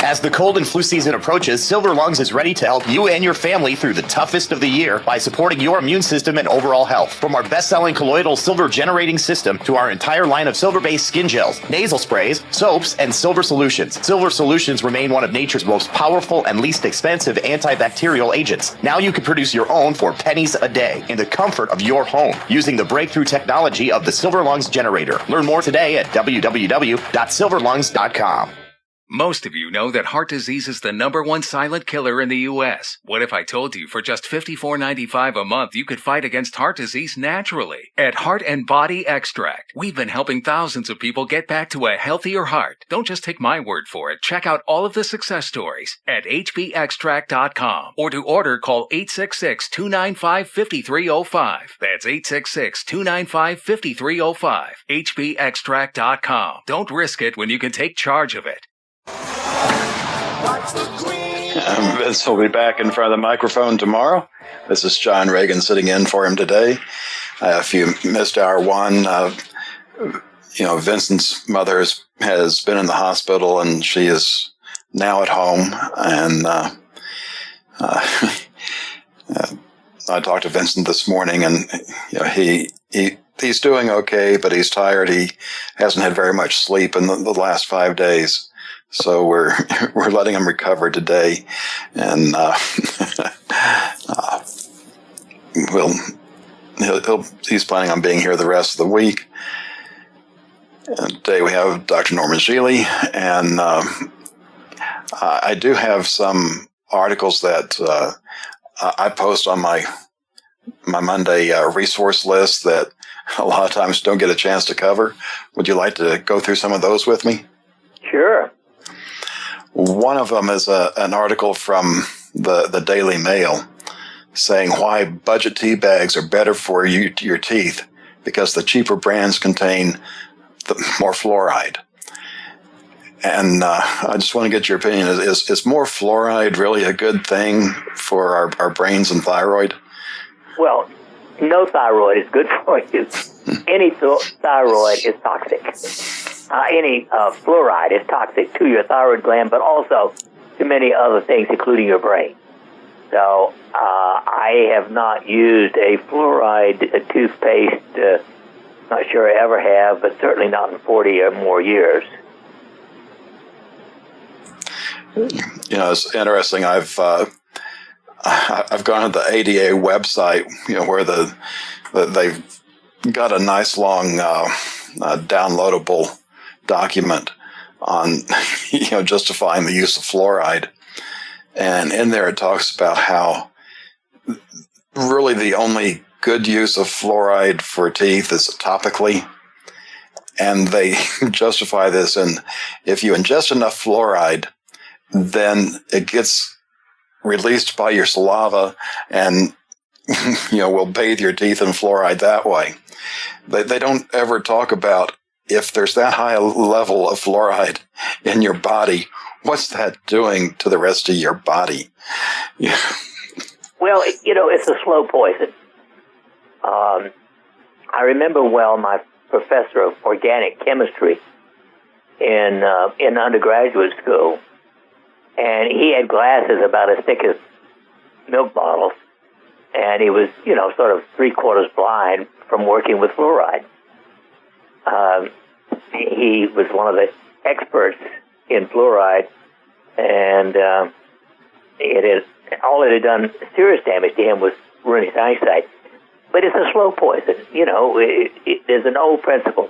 [SPEAKER 20] As the cold and flu season approaches, Silver Lungs is ready to help you and your family through the toughest of the year by supporting your immune system and overall health. From our best-selling colloidal silver generating system to our entire line of silver-based skin gels, nasal sprays, soaps, and silver solutions. Silver solutions remain one of nature's most powerful and least expensive antibacterial agents. Now you can produce your own for pennies a day in the comfort of your home using the breakthrough technology of the Silver Lungs generator. Learn more today at www.silverlungs.com.
[SPEAKER 21] Most of you know that heart disease is the #1 silent killer in the U.S. What if I told you for just $54.95 a month you could fight against heart disease naturally? At Heart and Body Extract, we've been helping thousands of people get back to a healthier heart. Don't just take my word for it. Check out all of the success stories at hbextract.com. Or to order, call 866-295-5305. That's 866-295-5305. hbextract.com. Don't risk it when you can take charge of it.
[SPEAKER 3] Vince will be back in front of the microphone tomorrow. This is John Ragan sitting in for him today. If you missed hour one, Vincent's mother has been in the hospital and she is now at home. And I talked to Vincent this morning, and he's doing okay, but he's tired. He hasn't had very much sleep in the last 5 days. So we're letting him recover today, and he's planning on being here the rest of the week. And today we have Dr. Norman Shealy, and I do have some articles that I post on my Monday resource list that a lot of times don't get a chance to cover. Would you like to go through some of those with me?
[SPEAKER 4] Sure.
[SPEAKER 3] One of them is an article from the Daily Mail saying why budget tea bags are better for your teeth because the cheaper brands contain more fluoride. And I just want to get your opinion. Is more fluoride really a good thing for our brains and thyroid?
[SPEAKER 4] Well, no thyroid is good for you. Any thyroid is toxic. Any fluoride is toxic to your thyroid gland, but also to many other things, including your brain. So I have not used a fluoride toothpaste, not sure I ever have, but certainly not in 40 or more years.
[SPEAKER 3] It's interesting. I've gone to the ADA website, where they've got a nice long downloadable document on justifying the use of fluoride, and in there it talks about how really the only good use of fluoride for teeth is topically, and they justify this, and if you ingest enough fluoride, then it gets released by your saliva and will bathe your teeth in fluoride that way. They don't ever talk about if there's that high a level of fluoride in your body, what's that doing to the rest of your body? Yeah.
[SPEAKER 4] Well, it's a slow poison. I remember my professor of organic chemistry in undergraduate school and he had glasses about as thick as milk bottles, and he was, sort of 3/4 blind from working with fluoride. He was one of the experts in fluoride, and all it had done serious damage to him was ruin his eyesight. But it's a slow poison. There's an old principle.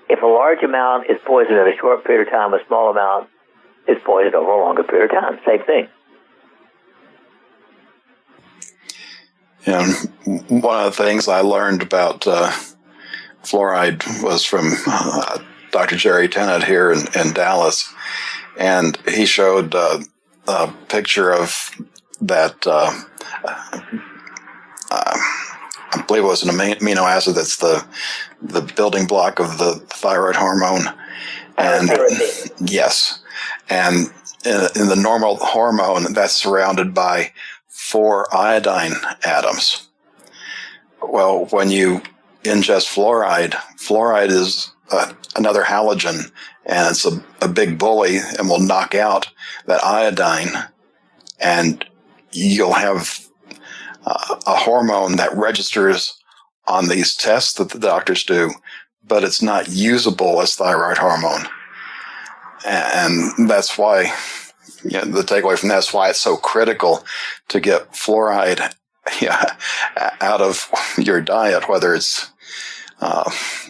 [SPEAKER 4] If a large amount is poisoned in a short period of time, a small amount is poisoned over a longer period of time. Same thing.
[SPEAKER 3] One of the things I learned about fluoride was from Dr. Jerry Tennant here in Dallas, and he showed a picture of that. I believe it was an amino acid that's the building block of the thyroid hormone, and yes, and in the normal hormone, that's surrounded by 4 iodine atoms. Well, when you ingest fluoride is another halogen, and it's a big bully and will knock out that iodine, and you'll have a hormone that registers on these tests that the doctors do, but it's not usable as thyroid hormone. And that's why, the takeaway from that's why it's so critical to get fluoride out of your diet, whether it's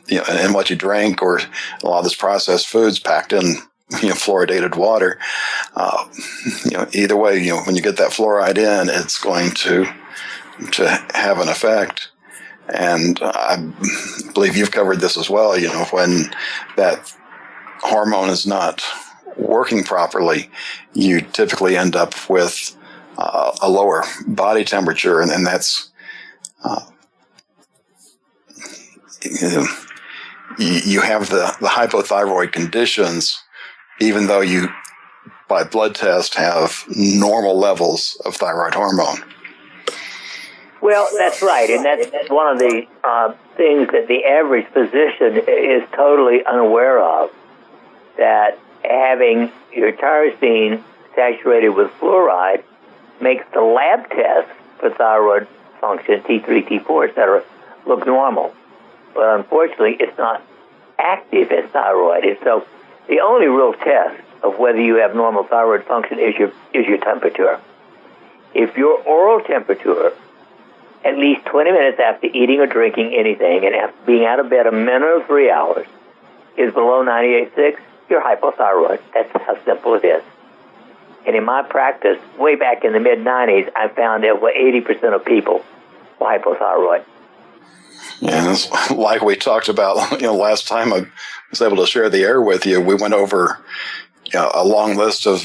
[SPEAKER 3] in what you drink or a lot of this processed foods packed in fluoridated water. Either way, when you get that fluoride in, it's going to have an effect. And I believe you've covered this as well. When that hormone is not working properly, you typically end up with a lower body temperature, and that's you have the hypothyroid conditions, even though you, by blood test, have normal levels of thyroid hormone.
[SPEAKER 4] Well, that's right, and that's one of the things that the average physician is totally unaware of, that having your tyrosine saturated with fluoride makes the lab test for thyroid function, T3, T4, etc., look normal. But unfortunately, it's not active as thyroid. And so the only real test of whether you have normal thyroid function is your temperature. If your oral temperature, at least 20 minutes after eating or drinking anything and after being out of bed a minimum of 3 hours, is below 98.6, you're hypothyroid. That's how simple it is. And in my practice, way back in the mid-90s, I found that over 80% of people were hypothyroid.
[SPEAKER 3] Yeah, it's like we talked about, last time I was able to share the air with you, we went over a long list of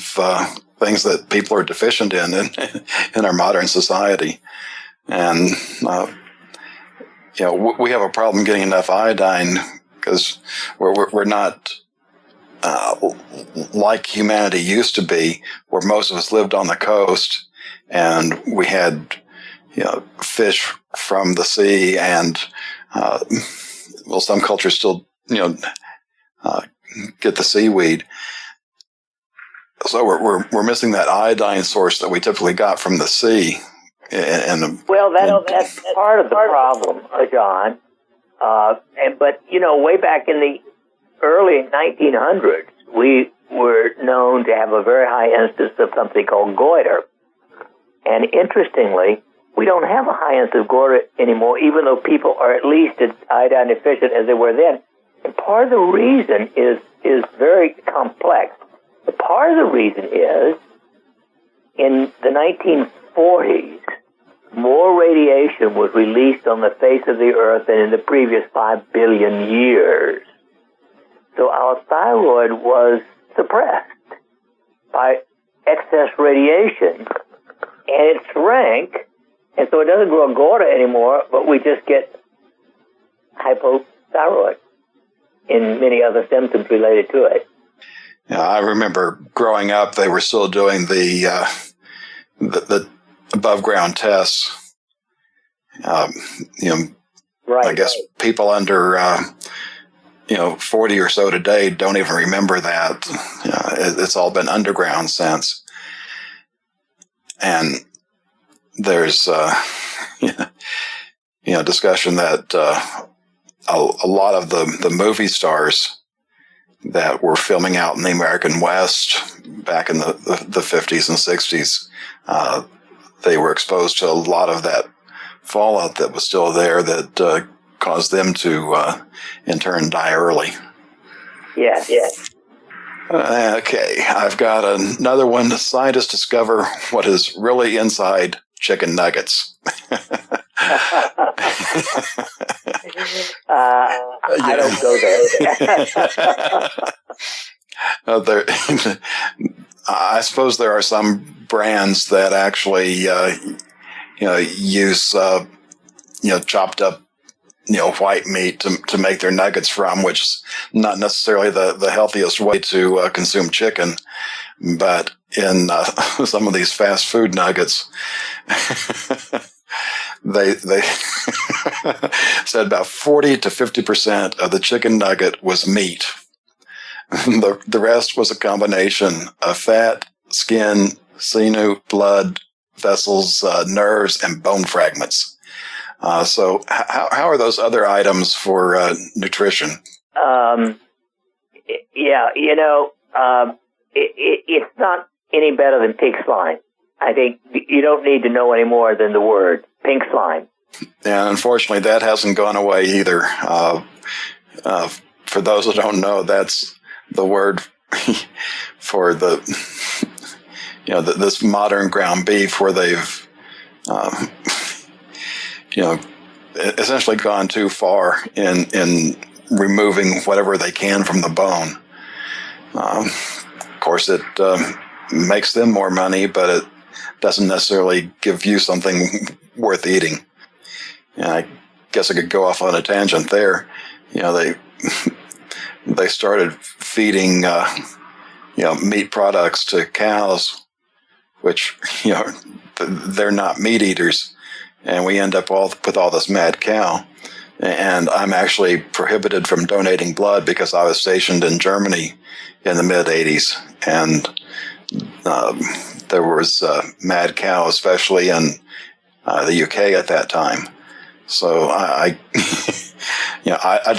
[SPEAKER 3] things that people are deficient in our modern society. And, we have a problem getting enough iodine because we're not like humanity used to be, where most of us lived on the coast and we had, fish from the sea and, some cultures still, get the seaweed. So we're missing that iodine source that we typically got from the sea.
[SPEAKER 4] That's part of the problem, John. But way back in the early 1900s, we were known to have a very high instance of something called goiter. And interestingly, we don't have a high instance of goiter anymore, even though people are at least as iodine deficient as they were then. And part of the reason is very complex. But part of the reason is, in the 1940s, more radiation was released on the face of the earth than in the previous 5 billion years. So our thyroid was suppressed by excess radiation, and it shrank, and so it doesn't grow goiter anymore, but we just get hypothyroid and many other symptoms related to it.
[SPEAKER 3] Yeah, I remember growing up, they were still doing the above ground tests.
[SPEAKER 4] Right.
[SPEAKER 3] I guess people under 40 or so today don't even remember that. It's all been underground since. And there's, discussion that a lot of the movie stars that were filming out in the American West back in the 50s and 60s, they were exposed to a lot of that fallout that was still there that caused them to, in turn, die early.
[SPEAKER 4] Yes.
[SPEAKER 3] Okay, I've got another one. Scientists discover what is really inside chicken nuggets.
[SPEAKER 4] I don't go there.
[SPEAKER 3] I suppose there are some brands that actually, use, chopped up, white meat to make their nuggets from, which is not necessarily the healthiest way to consume chicken. But in some of these fast food nuggets, they said about 40 to 50% of the chicken nugget was meat. The rest was a combination of fat, skin, sinew, blood, vessels, nerves, and bone fragments. So how are those other items for nutrition?
[SPEAKER 4] It's not any better than pig slime. I think you don't need to know any more than the word pink slime.
[SPEAKER 3] And unfortunately, that hasn't gone away either. For those that don't know, that's the word for this modern ground beef where they've, essentially gone too far in removing whatever they can from the bone. Of course, it makes them more money, but it doesn't necessarily give you something worth eating. I guess I could go off on a tangent there. They started feeding meat products to cows, which they're not meat eaters, and we end up with all this mad cow. And I'm actually prohibited from donating blood because I was stationed in Germany in the mid-'80s, and there was mad cow, especially in the UK at that time. So I'd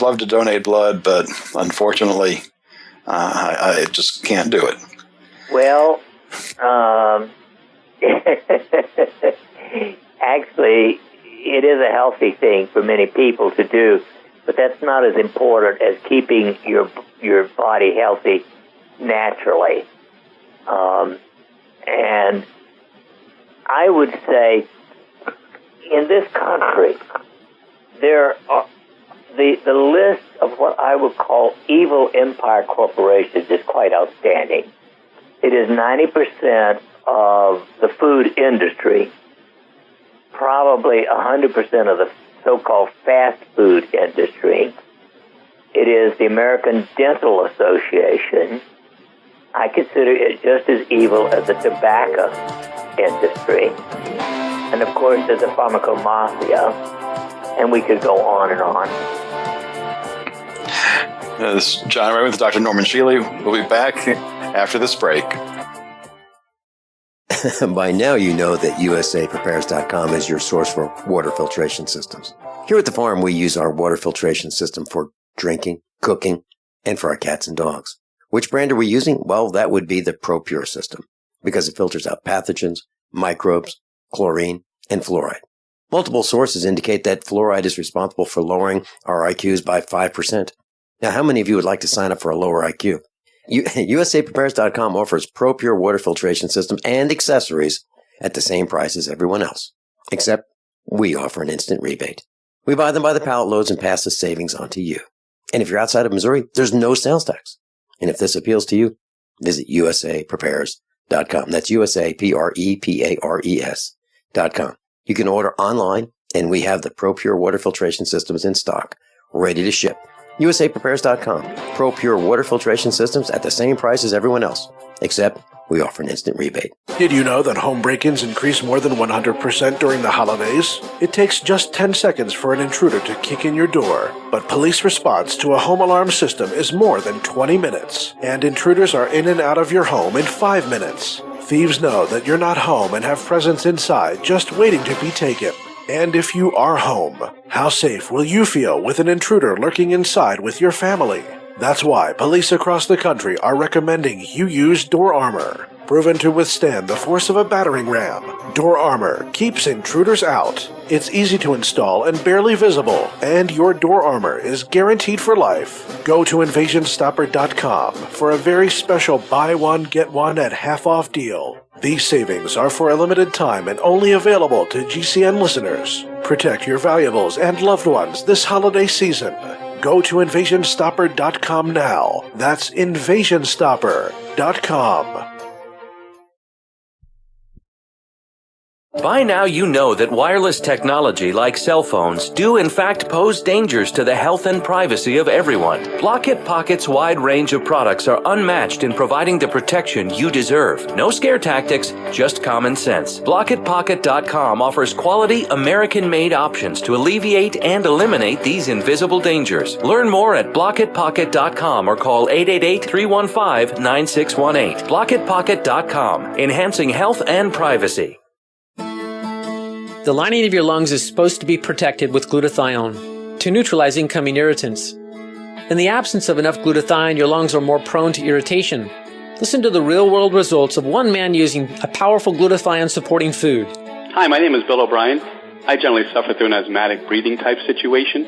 [SPEAKER 3] love to donate blood, but unfortunately, I just can't do it.
[SPEAKER 4] Well, actually, it is a healthy thing for many people to do, but that's not as important as keeping your body healthy naturally. And I would say in this country, there are the list of what I would call evil empire corporations is quite outstanding. It is 90% of the food industry, probably 100% of the so-called fast food industry. It is the American Dental Association. I consider it just as evil as the tobacco industry. And of course, there's the pharmacomafia. And we could go on and on.
[SPEAKER 3] This is John Ragan with Dr. Norman Shealy. We'll be back after this break.
[SPEAKER 5] By now, you know that USAPrepares.com is your source for water filtration systems. Here at the farm, we use our water filtration system for drinking, cooking, and for our cats and dogs. Which brand are we using? Well, that would be the ProPure system, because it filters out pathogens, microbes, chlorine, and fluoride. Multiple sources indicate that fluoride is responsible for lowering our IQs by 5%. Now, how many of you would like to sign up for a lower IQ? USAPrepares.com offers ProPure water filtration systems and accessories at the same price as everyone else, except we offer an instant rebate. We buy them by the pallet loads and pass the savings on to you. And if you're outside of Missouri, there's no sales tax. And if this appeals to you, visit USAPrepares.com. That's USAPrepares.com. You can order online, and we have the ProPure water filtration systems in stock, ready to ship. USAPrepares.com. ProPure water filtration systems at the same price as everyone else, except we offer an instant rebate.
[SPEAKER 6] Did you know that home break-ins increase more than 100% during the holidays? It takes just 10 seconds for an intruder to kick in your door, but police response to a home alarm system is more than 20 minutes, and intruders are in and out of your home in 5 minutes. Thieves know that you're not home and have presents inside just waiting to be taken. And if you are home, how safe will you feel with an intruder lurking inside with your family? That's why police across the country are recommending you use door armor. Proven to withstand the force of a battering ram, door armor keeps intruders out. It's easy to install and barely visible, and your door armor is guaranteed for life. Go to invasionstopper.com for a very special buy one, get one at half off deal. These savings are for a limited time and only available to GCN listeners. Protect your valuables and loved ones this holiday season. Go to invasionstopper.com now. That's invasionstopper.com.
[SPEAKER 22] By now you know that wireless technology like cell phones do in fact pose dangers to the health and privacy of everyone. Blockit Pocket's wide range of products are unmatched in providing the protection you deserve. No scare tactics, just common sense. BlockitPocket.com offers quality American-made options to alleviate and eliminate these invisible dangers. Learn more at BlockitPocket.com or call 888-315-9618. BlockitPocket.com, enhancing health and privacy.
[SPEAKER 23] The lining of your lungs is supposed to be protected with glutathione to neutralize incoming irritants. In the absence of enough glutathione, your lungs are more prone to irritation. Listen to the real-world results of one man using a powerful glutathione-supporting food.
[SPEAKER 24] Hi, my name is Bill O'Brien. I generally suffer through an asthmatic breathing type situation.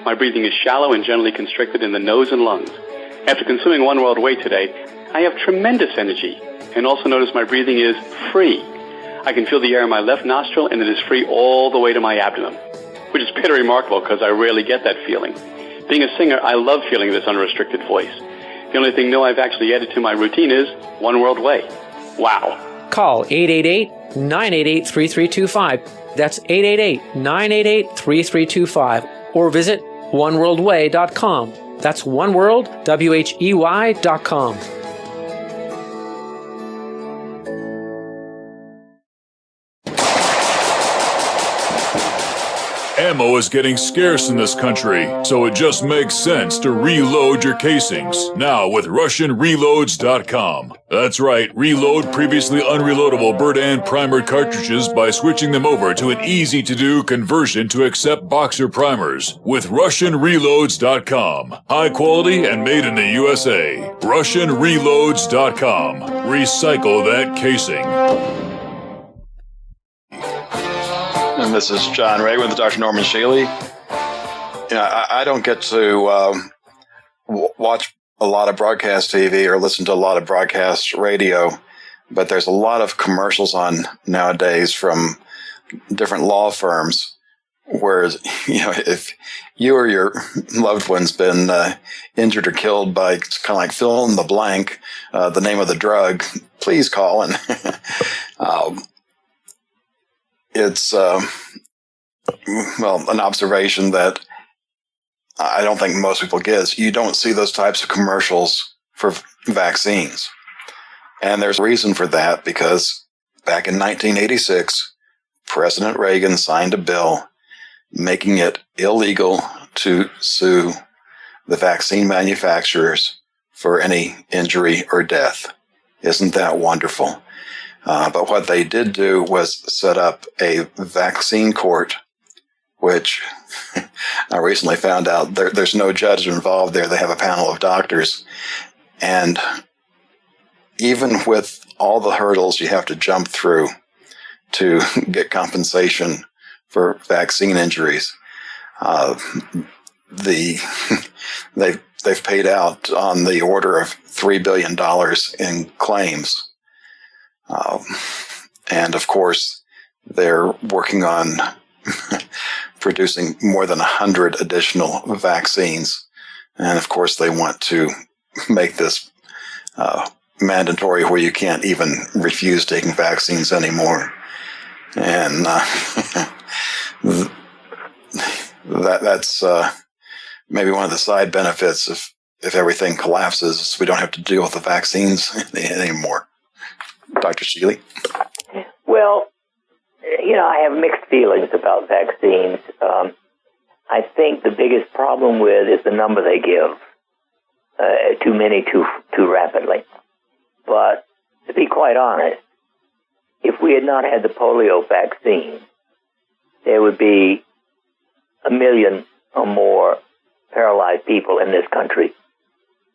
[SPEAKER 24] My breathing is shallow and generally constricted in the nose and lungs. After consuming One World Whey today, I have tremendous energy and also notice my breathing is free. I can feel the air in my left nostril, and it is free all the way to my abdomen, which is pretty remarkable because I rarely get that feeling. Being a singer, I love feeling this unrestricted voice. The only thing new I've actually added to my routine is One World Whey. Wow.
[SPEAKER 23] Call 888-988-3325. That's 888-988-3325. Or visit oneworldwhey.com. That's oneworld.com.
[SPEAKER 2] Ammo is getting scarce in this country, so it just makes sense to reload your casings. Now with RussianReloads.com. That's right, reload previously unreloadable bird and primer cartridges by switching them over to an easy-to-do conversion to accept boxer primers. With RussianReloads.com. High quality and made in the USA. RussianReloads.com. Recycle that casing.
[SPEAKER 3] And this is John Ragan with Dr. Norman Shealy. You know, I don't get to watch a lot of broadcast TV or listen to a lot of broadcast radio, but there's a lot of commercials on nowadays from different law firms where, you know, if you or your loved one's been injured or killed by kind of like fill in the blank, the name of the drug, please call. And it's, an observation that I don't think most people get is you don't see those types of commercials for vaccines. And there's a reason for that, because back in 1986, President Reagan signed a bill making it illegal to sue the vaccine manufacturers for any injury or death. Isn't that wonderful? But what they did do was set up a vaccine court, which I recently found out there's no judge involved there. They have a panel of doctors. And even with all the hurdles you have to jump through to get compensation for vaccine injuries, they've paid out on the order of $3 billion in claims. And of course, they're working on producing more than 100 additional vaccines. And of course, they want to make this mandatory where you can't even refuse taking vaccines anymore. And that's maybe one of the side benefits if everything collapses, we don't have to deal with the vaccines anymore. Dr. Shealy?
[SPEAKER 4] Well, I have mixed feelings about vaccines. I think the biggest problem with is the number they give. Too many too rapidly. But to be quite honest, if we had not had the polio vaccine, there would be 1 million or more paralyzed people in this country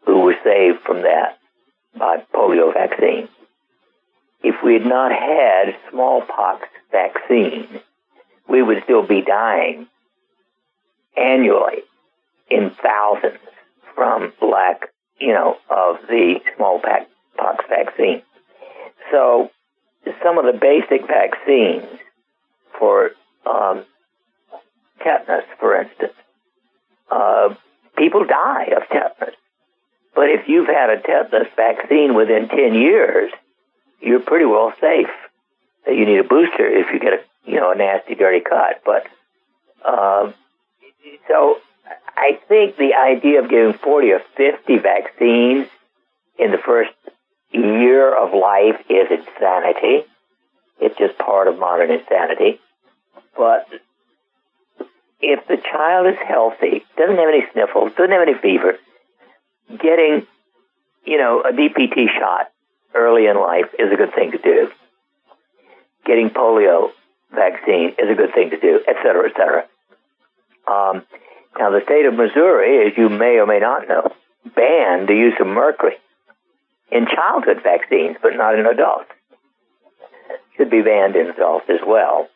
[SPEAKER 4] who were saved from that by polio vaccine. If we had not had smallpox vaccine, we would still be dying annually in thousands from lack, of the smallpox vaccine. So some of the basic vaccines for tetanus, for instance, people die of tetanus. But if you've had a tetanus vaccine within 10 years, you're pretty well safe. You need a booster if you get a nasty, dirty cut. But so I think the idea of giving 40 or 50 vaccines in the first year of life is insanity. It's just part of modern insanity. But if the child is healthy, doesn't have any sniffles, doesn't have any fever, getting, a DPT shot early in life is a good thing to do. Getting polio vaccine is a good thing to do, et cetera, et cetera. Now, the state of Missouri, as you may or may not know, banned the use of mercury in childhood vaccines, but not in adults. Should be banned in adults as well.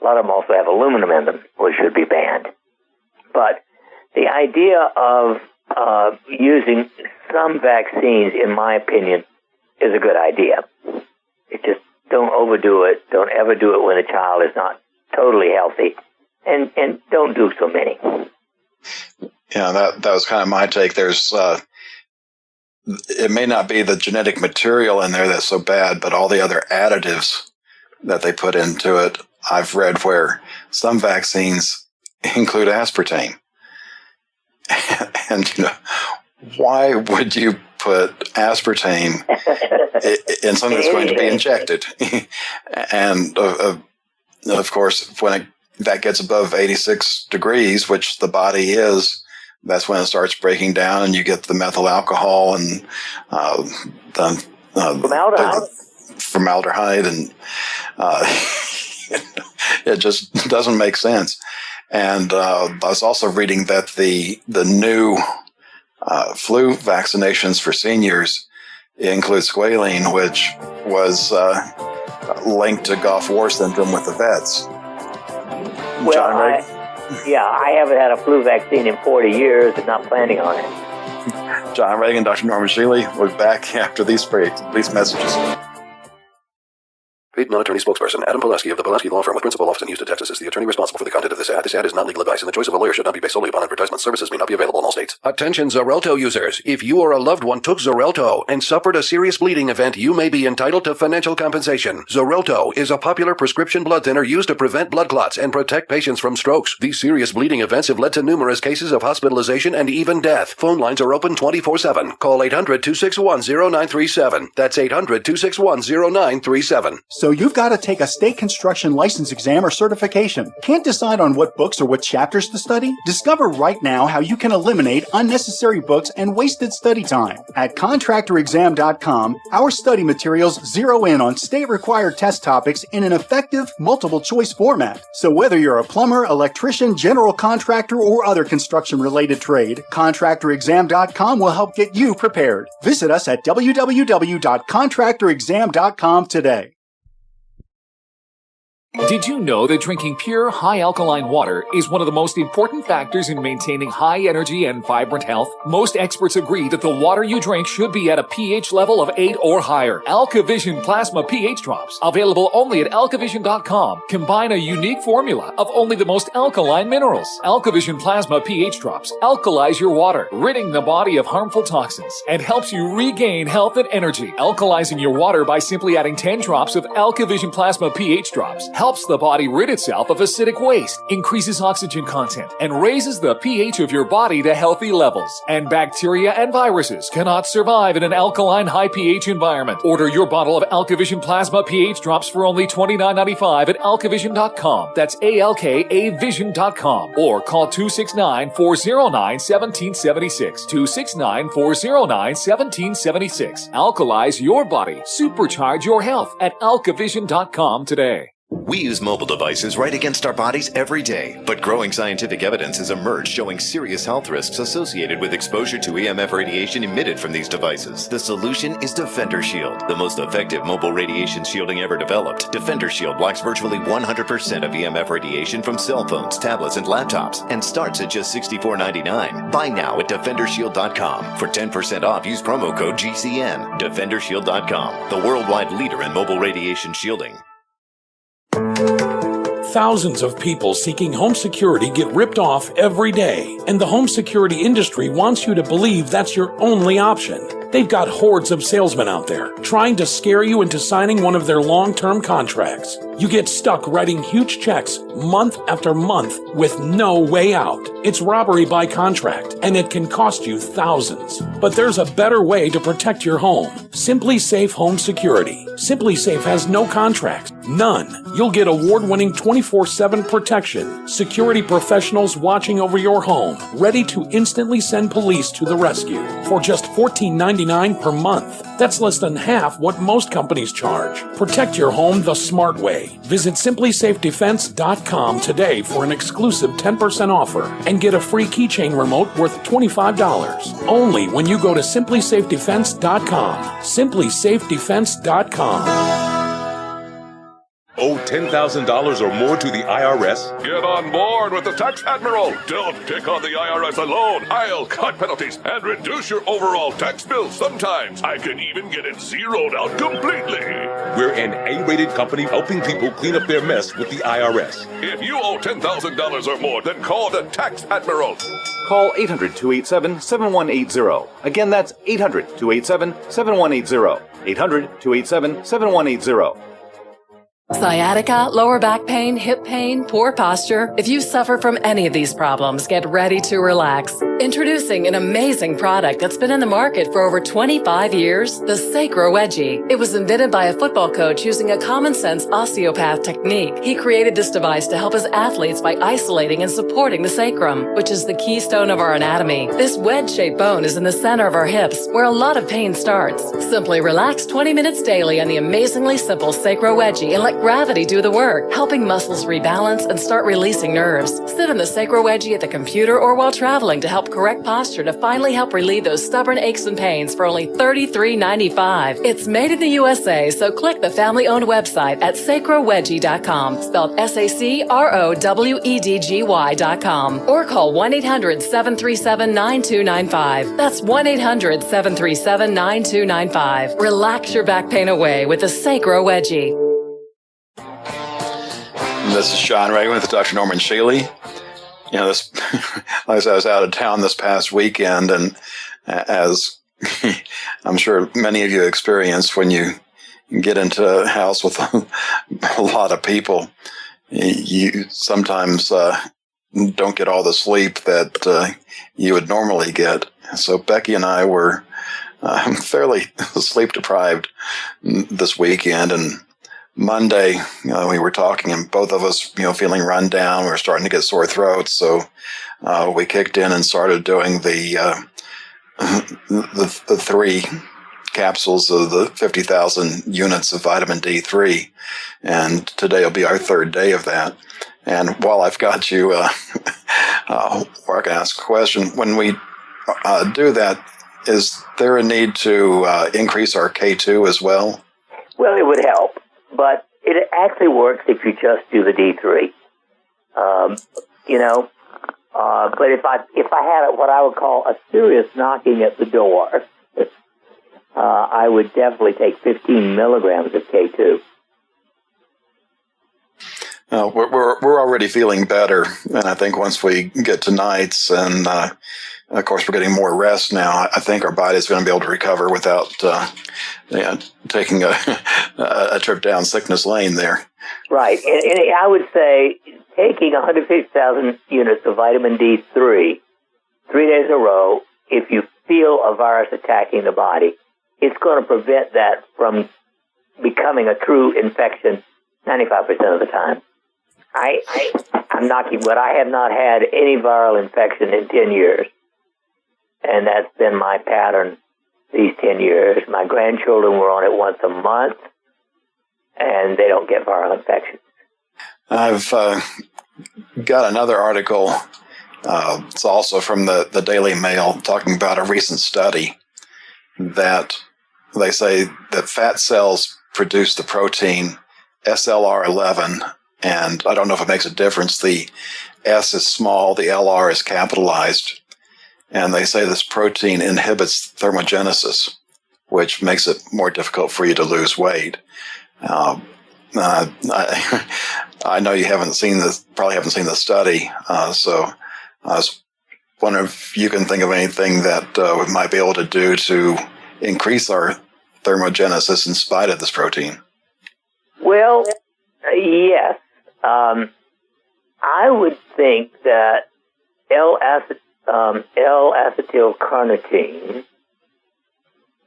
[SPEAKER 4] A lot of them also have aluminum in them, which should be banned. But the idea of using some vaccines, in my opinion, is a good idea. It just don't overdo it. Don't ever do it when a child is not totally healthy. And don't do so many.
[SPEAKER 3] Yeah, that was kind of my take. There's it may not be the genetic material in there that's so bad, but all the other additives that they put into it. I've read where some vaccines include aspartame. And, why would you put aspartame in something that's going to be injected? And, of course, when that gets above 86 degrees, which the body is, that's when it starts breaking down and you get the methyl alcohol and formaldehyde, and it just doesn't make sense. And I was also reading that the new flu vaccinations for seniors include squalene, which was linked to Gulf War syndrome with the vets.
[SPEAKER 4] Well,
[SPEAKER 3] John Ragan?
[SPEAKER 4] I haven't had a flu vaccine in 40 years and not planning on it.
[SPEAKER 3] John Ragan, Dr. Norman Shealy, we'll be back after these messages.
[SPEAKER 7] Paid non-attorney spokesperson Adam Pulaski of the Pulaski Law Firm with principal office in Houston, Texas is the attorney responsible for the content of this ad. This ad is not legal advice, and the choice of a lawyer should not be based solely upon advertisement. Services may not be available in all states.
[SPEAKER 9] Attention Xarelto users. If you or a loved one took Xarelto and suffered a serious bleeding event, you may be entitled to financial compensation. Xarelto is a popular prescription blood thinner used to prevent blood clots and protect patients from strokes. These serious bleeding events have led to numerous cases of hospitalization and even death. Phone lines are open 24/7. Call 800-261-0937. That's 800-261-0937.
[SPEAKER 8] So you've got to take a state construction license exam or certification. Can't decide on what books or what chapters to study? Discover right now how you can eliminate unnecessary books and wasted study time. At contractorexam.com, our study materials zero in on state-required test topics in an effective, multiple-choice format. So whether you're a plumber, electrician, general contractor, or other construction-related trade, contractorexam.com will help get you prepared. Visit us at www.contractorexam.com today.
[SPEAKER 10] Did you know that drinking pure, high-alkaline water is one of the most important factors in maintaining high energy and vibrant health? Most experts agree that the water you drink should be at a pH level of 8 or higher. AlkaVision Plasma pH Drops, available only at alkavision.com, combine a unique formula of only the most alkaline minerals. AlkaVision Plasma pH Drops alkalize your water, ridding the body of harmful toxins, and helps you regain health and energy. Alkalizing your water by simply adding 10 drops of AlkaVision Plasma pH Drops helps helps the body rid itself of acidic waste, increases oxygen content, and raises the pH of your body to healthy levels. And bacteria and viruses cannot survive in an alkaline high pH environment. Order your bottle of AlkaVision Plasma pH drops for only $29.95 at alkavision.com. That's ALKAvision.com. Or call 269-409-1776. 269-409-1776. Alkalize your body. Supercharge your health at alkavision.com today.
[SPEAKER 11] We use mobile devices right against our bodies every day, but growing scientific evidence has emerged showing serious health risks associated with exposure to EMF radiation emitted from these devices. The solution is Defender Shield, the most effective mobile radiation shielding ever developed. Defender Shield blocks virtually 100% of EMF radiation from cell phones, tablets, and laptops, and starts at just $64.99. Buy now at DefenderShield.com. For 10% off, use promo code GCN. DefenderShield.com, the worldwide leader in mobile radiation shielding.
[SPEAKER 12] Thousands of people seeking home security get ripped off every day, and the home security industry wants you to believe that's your only option. They've got hordes of salesmen out there trying to scare you into signing one of their long-term contracts. You get stuck writing huge checks month after month with no way out. It's robbery by contract, and it can cost you thousands. But there's a better way to protect your home. Simply Safe Home Security. Simply Safe has no contracts. None. You'll get award-winning 24/7 protection. Security professionals watching over your home, ready to instantly send police to the rescue for just $14.99 per month. That's less than half what most companies charge. Protect your home the smart way. Visit simplysafedefense.com today for an exclusive 10% offer and get a free keychain remote worth $25. Only when you go to simplysafedefense.com. simplysafedefense.com.
[SPEAKER 18] Owe $10,000 or more to the IRS?
[SPEAKER 13] Get on board with the Tax Admiral. Don't pick on the IRS alone. I'll cut penalties and reduce your overall tax bill. Sometimes I can even get it zeroed out completely.
[SPEAKER 18] We're an A-rated company helping people clean up their mess with the IRS.
[SPEAKER 13] If you owe $10,000 or more, then call the Tax Admiral.
[SPEAKER 19] Call 800-287-7180. Again, that's 800-287-7180. 800-287-7180.
[SPEAKER 14] Sciatica, lower back pain, hip pain, poor posture. If you suffer from any of these problems, get ready to relax. Introducing an amazing product that's been in the market for over 25 years, the Sacro Wedgie. It was invented by a football coach using a common sense osteopath technique. He created this device to help his athletes by isolating and supporting the sacrum, which is the keystone of our anatomy. This wedge-shaped bone is in the center of our hips, where a lot of pain starts. Simply relax 20 minutes daily on the amazingly simple Sacro Wedgie and let gravity do the work, helping muscles rebalance and start releasing nerves. Sit in the Sacro Wedgie at the computer or while traveling to help correct posture to finally help relieve those stubborn aches and pains for only $33.95. It's made in the USA, so click the family-owned website at sacrowedgie.com, spelled SACROWEDGY.com, or call 1-800-737-9295. That's 1-800-737-9295. Relax your back pain away with the Sacro Wedgie.
[SPEAKER 3] This is John Ragan with Dr. Norman Shealy. You know, this, like I said, I was out of town this past weekend, and as I'm sure many of you experienced when you get into a house with a lot of people, you sometimes don't get all the sleep that you would normally get. So Becky and I were fairly sleep deprived this weekend, and Monday, we were talking, and both of us, feeling run down. We were starting to get sore throats, so we kicked in and started doing the 3 capsules of the 50,000 units of vitamin D3, and today will be our 3rd day of that. And while I've got you, where I can ask a question, when we do that, is there a need to increase our K2 as well?
[SPEAKER 4] Well, it would help. But it actually works if you just do the D3. But if I had what I would call a serious knocking at the door, I would definitely take 15 milligrams of K2.
[SPEAKER 3] We're already feeling better, and I think once we get to nights, and of course we're getting more rest now, I think our body's going to be able to recover without taking a trip down sickness lane there.
[SPEAKER 4] Right. And I would say taking 150,000 units of vitamin D3 3 days in a row, if you feel a virus attacking the body, it's going to prevent that from becoming a true infection 95% of the time. I'm knocking, but I have not had any viral infection in 10 years. And that's been my pattern these 10 years. My grandchildren were on it once a month, and they don't get viral infections.
[SPEAKER 3] I've got another article. It's also from the Daily Mail, talking about a recent study that they say that fat cells produce the protein SLR11, and I don't know if it makes a difference. The S is small, the LR is capitalized, and they say this protein inhibits thermogenesis, which makes it more difficult for you to lose weight. I know you probably haven't seen the study, so I was wondering if you can think of anything that we might be able to do to increase our thermogenesis in spite of this protein.
[SPEAKER 4] Well, yes. I would think that L-acetylcarnitine,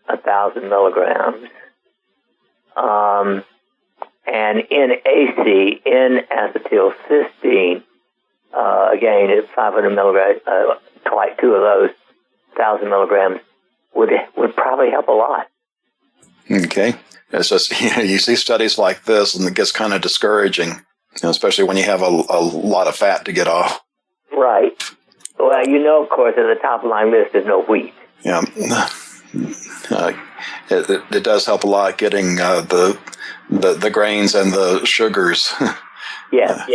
[SPEAKER 4] 1,000 milligrams, and NAC, N-acetylcysteine, again, it's 500 milligrams, two of those, 1,000 milligrams, would probably help a lot.
[SPEAKER 3] Okay. It's just, you see studies like this, and it gets kind of discouraging, especially when you have a lot of fat to get off.
[SPEAKER 4] Right. Well, of course, at the top of my list is no wheat.
[SPEAKER 3] Yeah. It does help a lot getting the grains and the sugars.
[SPEAKER 4] Yes.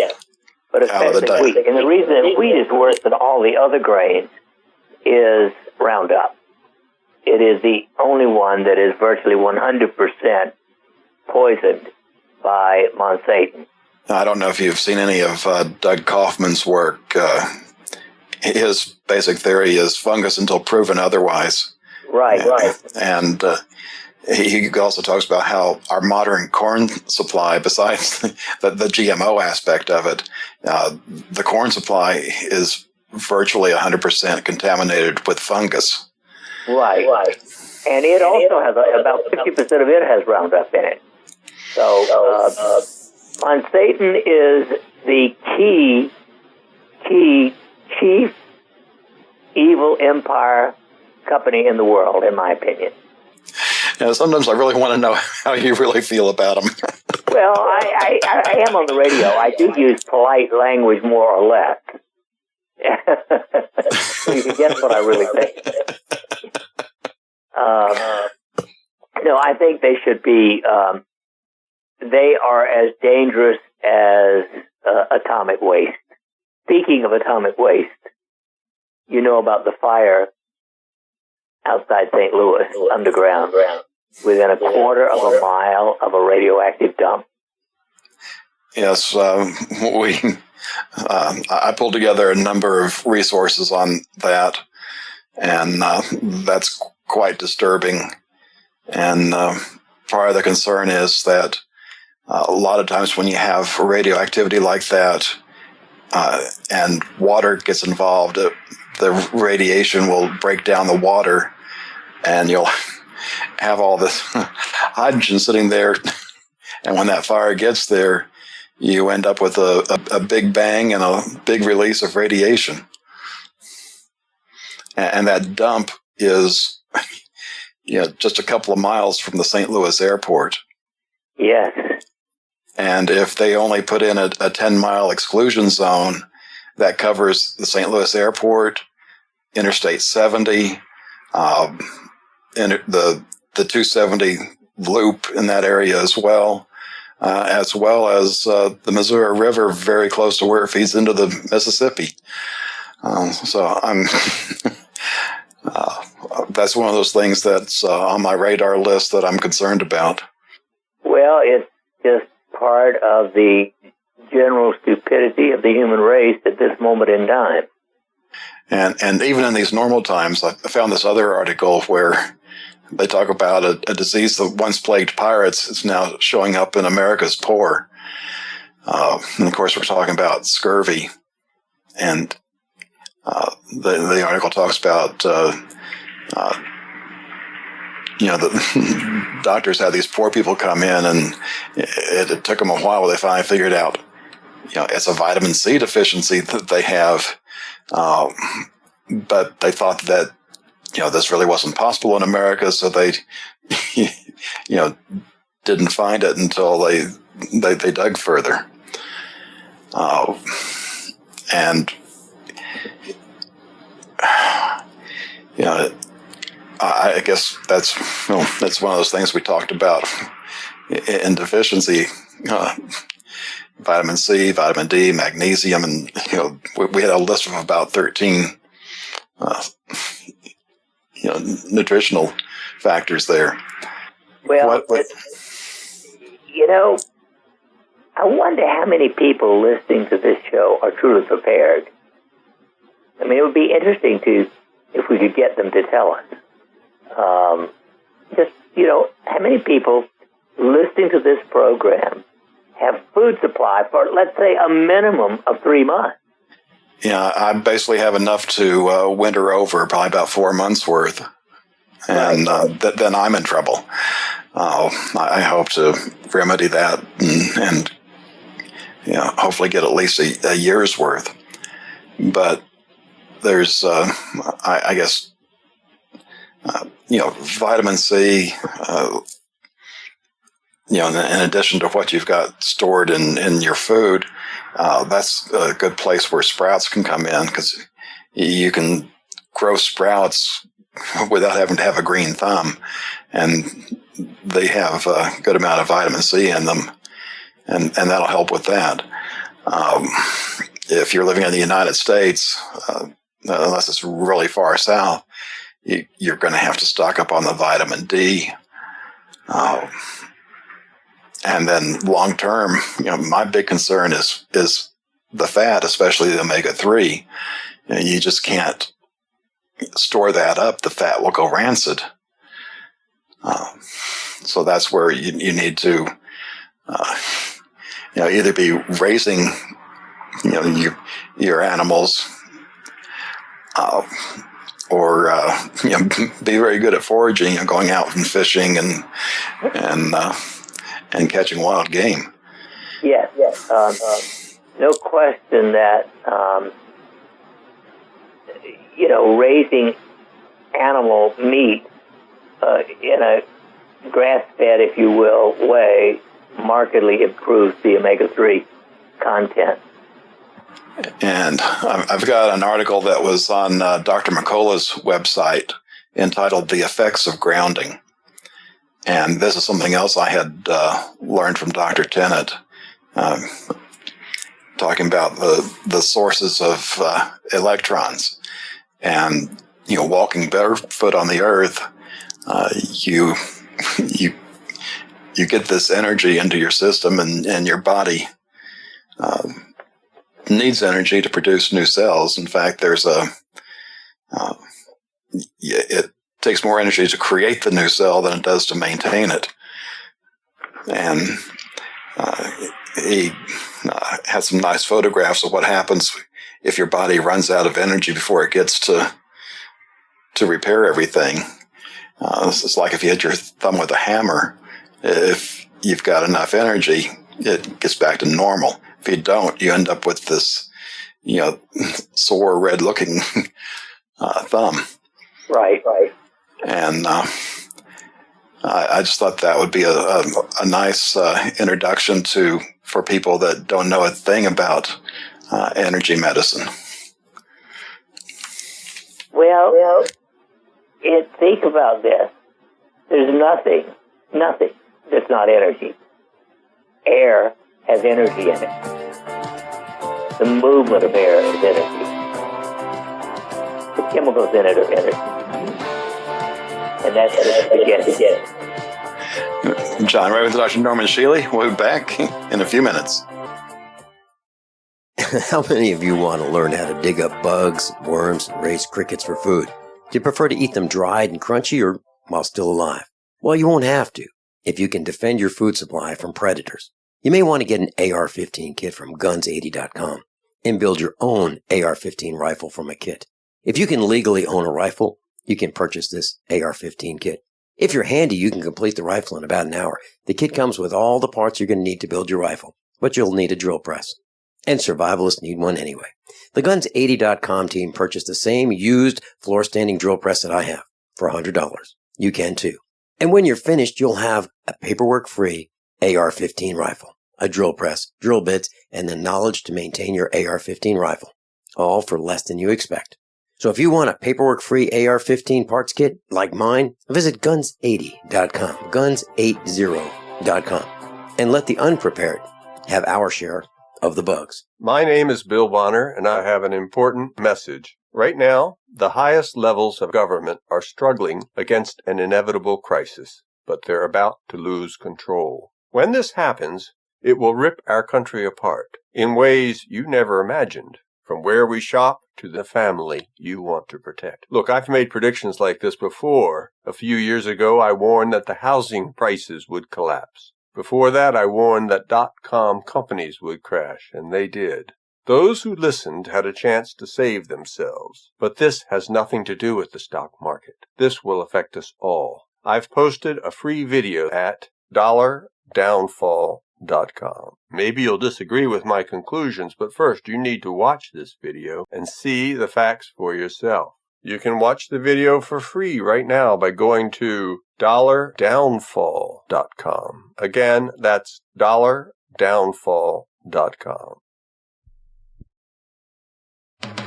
[SPEAKER 4] But especially wheat. And the reason that wheat is worse than all the other grains is Roundup. It is the only one that is virtually 100% poisoned by Monsanto.
[SPEAKER 3] I don't know if you've seen any of Doug Kaufman's work. His basic theory is fungus until proven otherwise.
[SPEAKER 4] Right.
[SPEAKER 3] And he also talks about how our modern corn supply, besides the GMO aspect of it, the corn supply is virtually 100% contaminated with fungus.
[SPEAKER 4] Right. And it also has about 50% of it has Roundup in it. So Monsanto is the chief evil empire company in the world, in my opinion.
[SPEAKER 3] Yeah, sometimes I really want to know how you really feel about them.
[SPEAKER 4] Well, I am on the radio. I do use polite language more or less. So you can guess what I really think. No, I think they should be, they are as dangerous as atomic waste. Speaking of atomic waste, you know about the fire outside St. Louis, underground, within a quarter of a mile of a radioactive dump.
[SPEAKER 3] Yes, I pulled together a number of resources on that, and that's quite disturbing. And part of the concern is that a lot of times when you have radioactivity like that and water gets involved, the radiation will break down the water, and you'll have all this hydrogen sitting there. And when that fire gets there, you end up with a big bang and a big release of radiation. And that dump is just a couple of miles from the St. Louis airport.
[SPEAKER 4] Yes.
[SPEAKER 3] And if they only put in a 10-mile exclusion zone that covers the St. Louis airport, Interstate 70, the 270 loop in that area as well as the Missouri River very close to where it feeds into the Mississippi. So I'm that's one of those things that's on my radar list that I'm concerned about.
[SPEAKER 4] Well, it's just part of the general stupidity of the human race at this moment in time.
[SPEAKER 3] And even in these normal times, I found this other article where they talk about a disease that once plagued pirates is now showing up in America's poor. And of course, we're talking about scurvy. And the article talks about, the doctors had these poor people come in, and it took them a while, but they finally figured out, it's a vitamin C deficiency that they have. But they thought that, this really wasn't possible in America, so they, didn't find it until they dug further. And, I guess that's one of those things we talked about in deficiency, vitamin C, vitamin D, magnesium, and, we had a list of about 13, nutritional factors there.
[SPEAKER 4] Well, I wonder how many people listening to this show are truly prepared. I mean, it would be interesting if we could get them to tell us. How many people listening to this program have food supply for, let's say, a minimum of 3 months?
[SPEAKER 3] Yeah, I basically have enough to winter over, probably about 4 months worth. And then I'm in trouble. I hope to remedy that and hopefully get at least a year's worth. But there's, I guess, vitamin C, in addition to what you've got stored in your food, that's a good place where sprouts can come in, because you can grow sprouts without having to have a green thumb, and they have a good amount of vitamin C in them, and that'll help with that. If you're living in the United States, unless it's really far south, you're going to have to stock up on the vitamin D. And then long term, my big concern is the fat, especially the omega-3. You just can't store that up. The fat will go rancid. So that's where you need to, either be raising, your animals, or be very good at foraging, going out and fishing and catching wild game.
[SPEAKER 4] Yes. No question that raising animal meat in a grass-fed, if you will, way markedly improves the omega-3 content.
[SPEAKER 3] And I've got an article that was on Dr. McCullough's website entitled "The Effects of Grounding." And this is something else I had learned from Dr. Tennant, talking about the sources of electrons. And, walking barefoot on the earth, you get this energy into your system, and your body needs energy to produce new cells. In fact, there's it takes more energy to create the new cell than it does to maintain it. And he had some nice photographs of what happens if your body runs out of energy before it gets to repair everything. It's like if you hit your thumb with a hammer. If you've got enough energy, it gets back to normal. If you don't, you end up with this, sore, red-looking thumb.
[SPEAKER 4] Right.
[SPEAKER 3] And I just thought that would be a nice introduction for people that don't know a thing about energy medicine.
[SPEAKER 4] Well, think about this. There's nothing that's not energy. Air has energy in it. The movement of air is energy. The chemicals in it are energy. And that's again.
[SPEAKER 3] John Ragan, Dr. Norman Shealy. We'll be back in a few minutes.
[SPEAKER 5] How many of you want to learn how to dig up bugs, worms, and raise crickets for food? Do you prefer to eat them dried and crunchy or while still alive? Well, you won't have to if you can defend your food supply from predators. You may want to get an AR-15 kit from guns80.com and build your own AR-15 rifle from a kit. If you can legally own a rifle, you can purchase this AR-15 kit. If you're handy, you can complete the rifle in about an hour. The kit comes with all the parts you're going to need to build your rifle, but you'll need a drill press. And survivalists need one anyway. The Guns80.com team purchased the same used floor-standing drill press that I have for $100. You can too. And when you're finished, you'll have a paperwork-free AR-15 rifle, a drill press, drill bits, and the knowledge to maintain your AR-15 rifle, all for less than you expect. So if you want a paperwork-free AR-15 parts kit like mine, visit Guns80.com, Guns80.com, and let the unprepared have our share of the bugs.
[SPEAKER 1] My name is Bill Bonner, and I have an important message. Right now, the highest levels of government are struggling against an inevitable crisis, but they're about to lose control. When this happens, it will rip our country apart in ways you never imagined. From where we shop to the family you want to protect. Look, I've made predictions like this before. A few years ago, I warned that the housing prices would collapse. Before that, I warned that .com companies would crash, and they did. Those who listened had a chance to save themselves. But this has nothing to do with the stock market. This will affect us all. I've posted a free video at $downfall.com. Maybe you'll disagree with my conclusions, but first you need to watch this video and see the facts for yourself. You can watch the video for free right now by going to $downfall.com. Again, that's $downfall.com.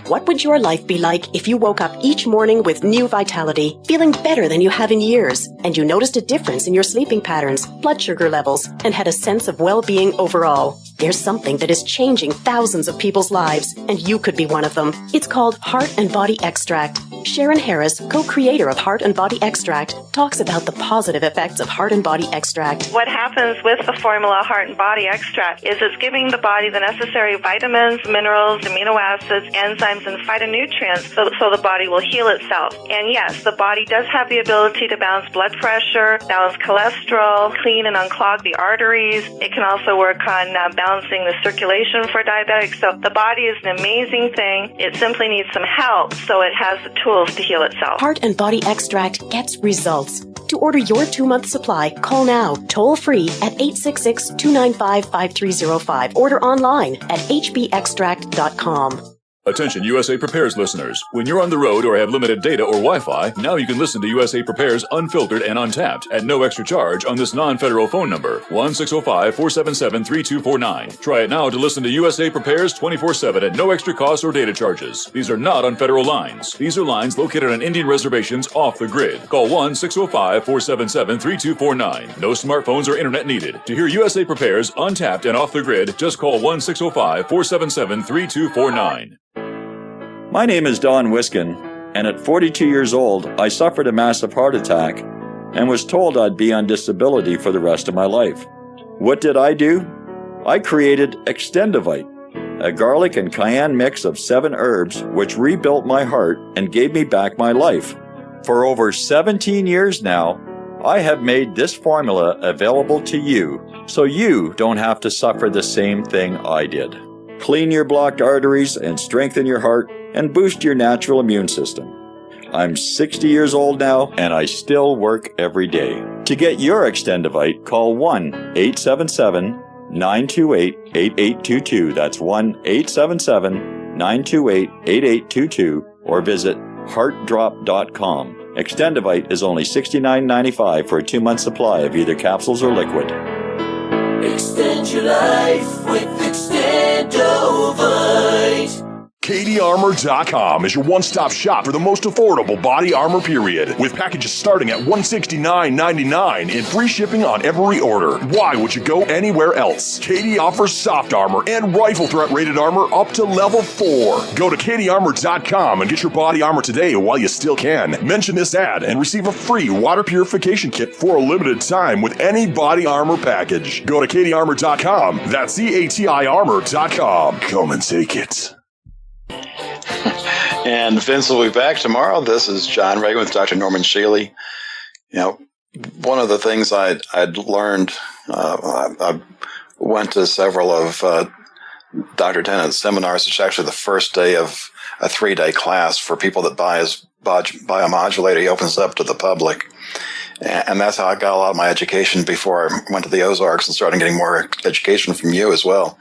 [SPEAKER 15] What would your life be like if you woke up each morning with new vitality, feeling better than you have in years, and you noticed a difference in your sleeping patterns, blood sugar levels, and had a sense of well-being overall? There's something that is changing thousands of people's lives, and you could be one of them. It's called Heart and Body Extract. Sharon Harris, co-creator of Heart and Body Extract, talks about the positive effects of Heart and Body Extract.
[SPEAKER 16] What happens with the formula Heart and Body Extract is it's giving the body the necessary vitamins, minerals, amino acids, enzymes, and phytonutrients so the body will heal itself. And yes, the body does have the ability to balance blood pressure, balance cholesterol, clean and unclog the arteries. It can also work on balancing the circulation for diabetics. So the body is an amazing thing. It simply needs some help so it has the tools to heal itself.
[SPEAKER 15] Heart and Body Extract gets results. To order your 2-month supply, call now, toll-free at 866-295-5305. Order online at hbextract.com.
[SPEAKER 2] Attention USA Prepares listeners. When you're on the road or have limited data or Wi-Fi, now you can listen to USA Prepares Unfiltered and Untapped at no extra charge on this non-federal phone number, 1-605-477-3249. Try it now to listen to USA Prepares 24/7 at no extra cost or data charges. These are not on federal lines. These are lines located on Indian reservations off the grid. Call 1-605-477-3249. No smartphones or internet needed. To hear USA Prepares Untapped and off the grid, just call 1-605-477-3249.
[SPEAKER 17] My name is Don Wiskin, and at 42 years old, I suffered a massive heart attack and was told I'd be on disability for the rest of my life. What did I do? I created Extendivite, a garlic and cayenne mix of 7 herbs which rebuilt my heart and gave me back my life. For over 17 years now, I have made this formula available to you, so you don't have to suffer the same thing I did. Clean your blocked arteries and strengthen your heart and boost your natural immune system. I'm 60 years old now, and I still work every day. To get your Extendivite, call 1-877-928-8822. That's 1-877-928-8822, or visit heartdrop.com. Extendivite is only $69.95 for a 2-month supply of either capsules or liquid.
[SPEAKER 25] Extend your life with Extendovite.
[SPEAKER 13] KDArmor.com is your one-stop shop for the most affordable body armor period, with packages starting at $169.99 and free shipping on every order. Why would you go anywhere else? KD offers soft armor and rifle threat rated armor up to level 4. Go to KDArmor.com and get your body armor today while you still can. Mention this ad and receive a free water purification kit for a limited time with any body armor package. Go to KDArmor.com. That's CATIarmor.com. Come and take it.
[SPEAKER 3] And Vince will be back tomorrow. This is John Ragan with Dr. Norman Shealy. You know, one of the things I'd learned, I've went to several of Dr. Tennant's seminars. It's actually the first day of a 3-day class for people that buy his biomodulator. He opens up to the public. And that's how I got a lot of my education before I went to the Ozarks and started getting more education from you as well.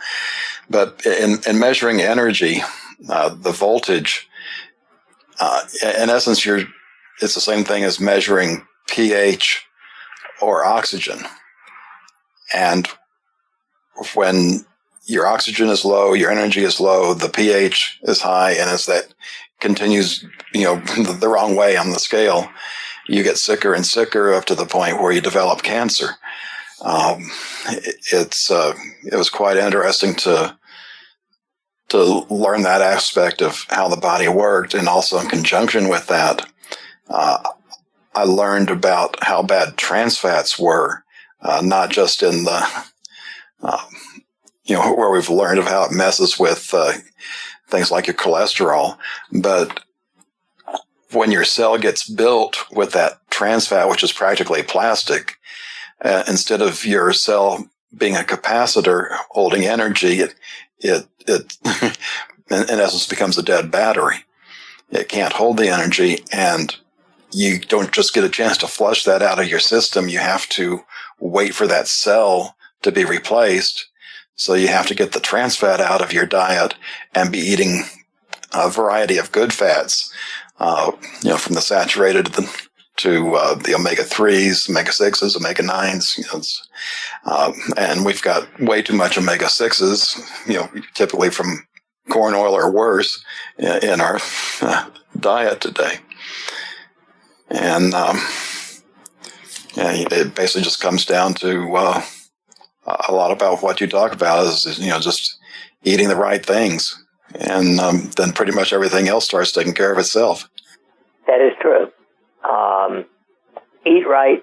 [SPEAKER 3] But in measuring energy, the voltage, in essence, it's the same thing as measuring pH or oxygen. And when your oxygen is low, your energy is low, the pH is high, and as that continues, the wrong way on the scale, you get sicker and sicker up to the point where you develop cancer. It was quite interesting to learn that aspect of how the body worked, and also in conjunction with that, I learned about how bad trans fats were, not just in the where we've learned of how it messes with things like your cholesterol, but when your cell gets built with that trans fat, which is practically plastic, instead of your cell being a capacitor holding energy, it in essence becomes a dead battery. It can't hold the energy, and you don't just get a chance to flush that out of your system. You have to wait for that cell to be replaced. So you have to get the trans fat out of your diet and be eating a variety of good fats, from the saturated to the omega-3s, omega-6s, omega-9s, and we've got way too much omega-6s, typically from corn oil or worse in our diet today. And it basically just comes down to a lot about what you talk about is just eating the right things, and then pretty much everything else starts taking care of itself.
[SPEAKER 4] That is true. Eat right,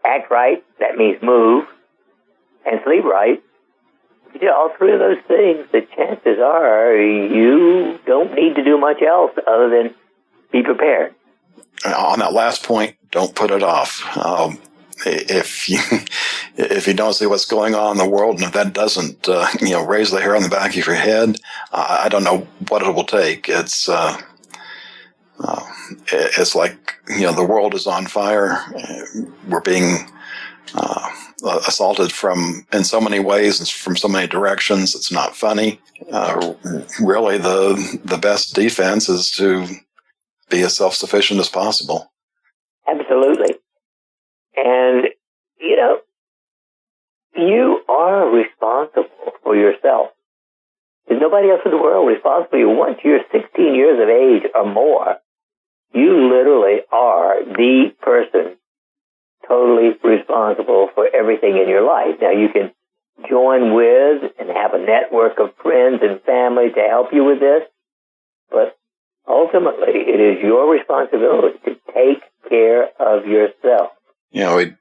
[SPEAKER 4] act right, that means move, and sleep right. If you do all three of those things, the chances are you don't need to do much else other than be prepared.
[SPEAKER 3] On that last point, don't put it off. If you don't see what's going on in the world, and if that doesn't raise the hair on the back of your head, I don't know what it will take. It's like the world is on fire. We're being assaulted in so many ways and from so many directions. It's not funny. Really, the best defense is to be as self-sufficient as possible.
[SPEAKER 4] Absolutely. And, you are responsible for yourself. There's nobody else in the world responsible for you. Once you're 16 years of age or more, you literally are the person totally responsible for everything in your life. Now, you can join with and have a network of friends and family to help you with this, but ultimately, it is your responsibility to take care of yourself.
[SPEAKER 3] We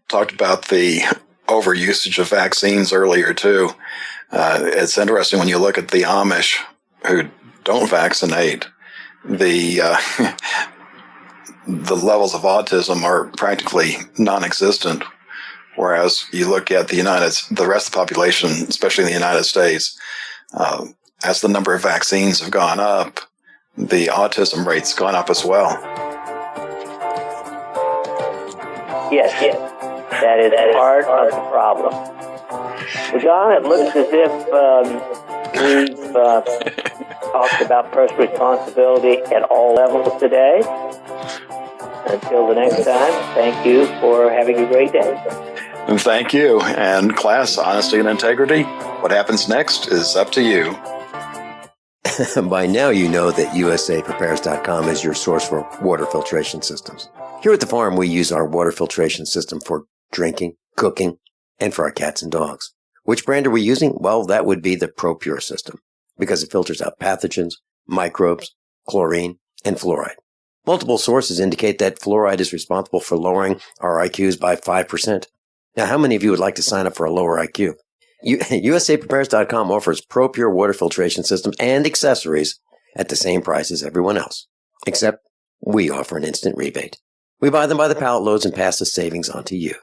[SPEAKER 3] talked about the overusage of vaccines earlier, too. It's interesting when you look at the Amish who don't vaccinate, the levels of autism are practically non-existent, whereas you look at the rest of the population, especially in the United States, as the number of vaccines have gone up, the autism rate's gone up as well.
[SPEAKER 4] Yes. That is part of the problem. Well, John, it looks as if we've talked about personal responsibility at all levels today. Until the next time, thank you for having a great day.
[SPEAKER 3] And thank you. And class, honesty and integrity, what happens next is up to you.
[SPEAKER 5] By now you know that USAPrepares.com is your source for water filtration systems. Here at the farm, we use our water filtration system for drinking, cooking, and for our cats and dogs. Which brand are we using? Well, that would be the ProPure system, because it filters out pathogens, microbes, chlorine, and fluoride. Multiple sources indicate that fluoride is responsible for lowering our IQs by 5%. Now, how many of you would like to sign up for a lower IQ? USAPrepares.com offers ProPure water filtration systems and accessories at the same price as everyone else, except we offer an instant rebate. We buy them by the pallet loads and pass the savings on to you.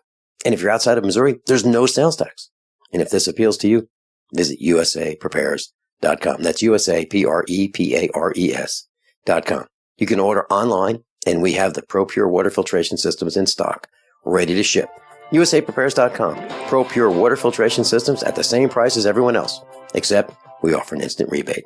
[SPEAKER 5] And if you're outside of Missouri, there's no sales tax. And if this appeals to you, visit usaprepares.com. That's usaprepares.com. You can order online, and we have the ProPure water filtration systems in stock, ready to ship. usaprepares.com. ProPure water filtration systems at the same price as everyone else, except we offer an instant rebate.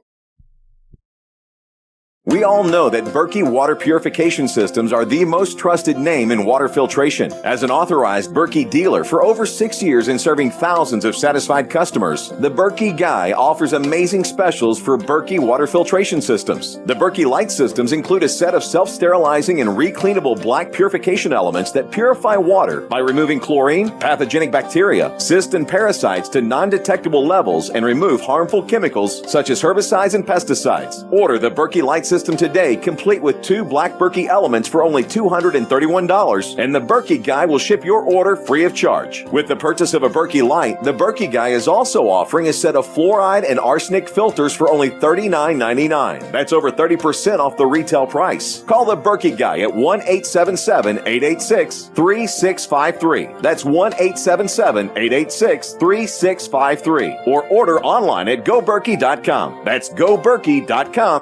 [SPEAKER 6] We all know that Berkey water purification systems are the most trusted name in water filtration. As an authorized Berkey dealer for over 6 years and serving thousands of satisfied customers, the Berkey Guy offers amazing specials for Berkey water filtration systems. The Berkey Light systems include a set of self-sterilizing and recleanable black purification elements that purify water by removing chlorine, pathogenic bacteria, cysts, and parasites to non-detectable levels and remove harmful chemicals such as herbicides and pesticides. Order the Berkey Light system today, complete with 2 black Berkey elements for only $231, and the Berkey Guy will ship your order free of charge. With the purchase of a Berkey Light, the Berkey Guy is also offering a set of fluoride and arsenic filters for only $39.99. That's over 30% off the retail price. Call the Berkey Guy at 1-877-886-3653. That's 1-877-886-3653. Or order online at goberkey.com. That's goberkey.com.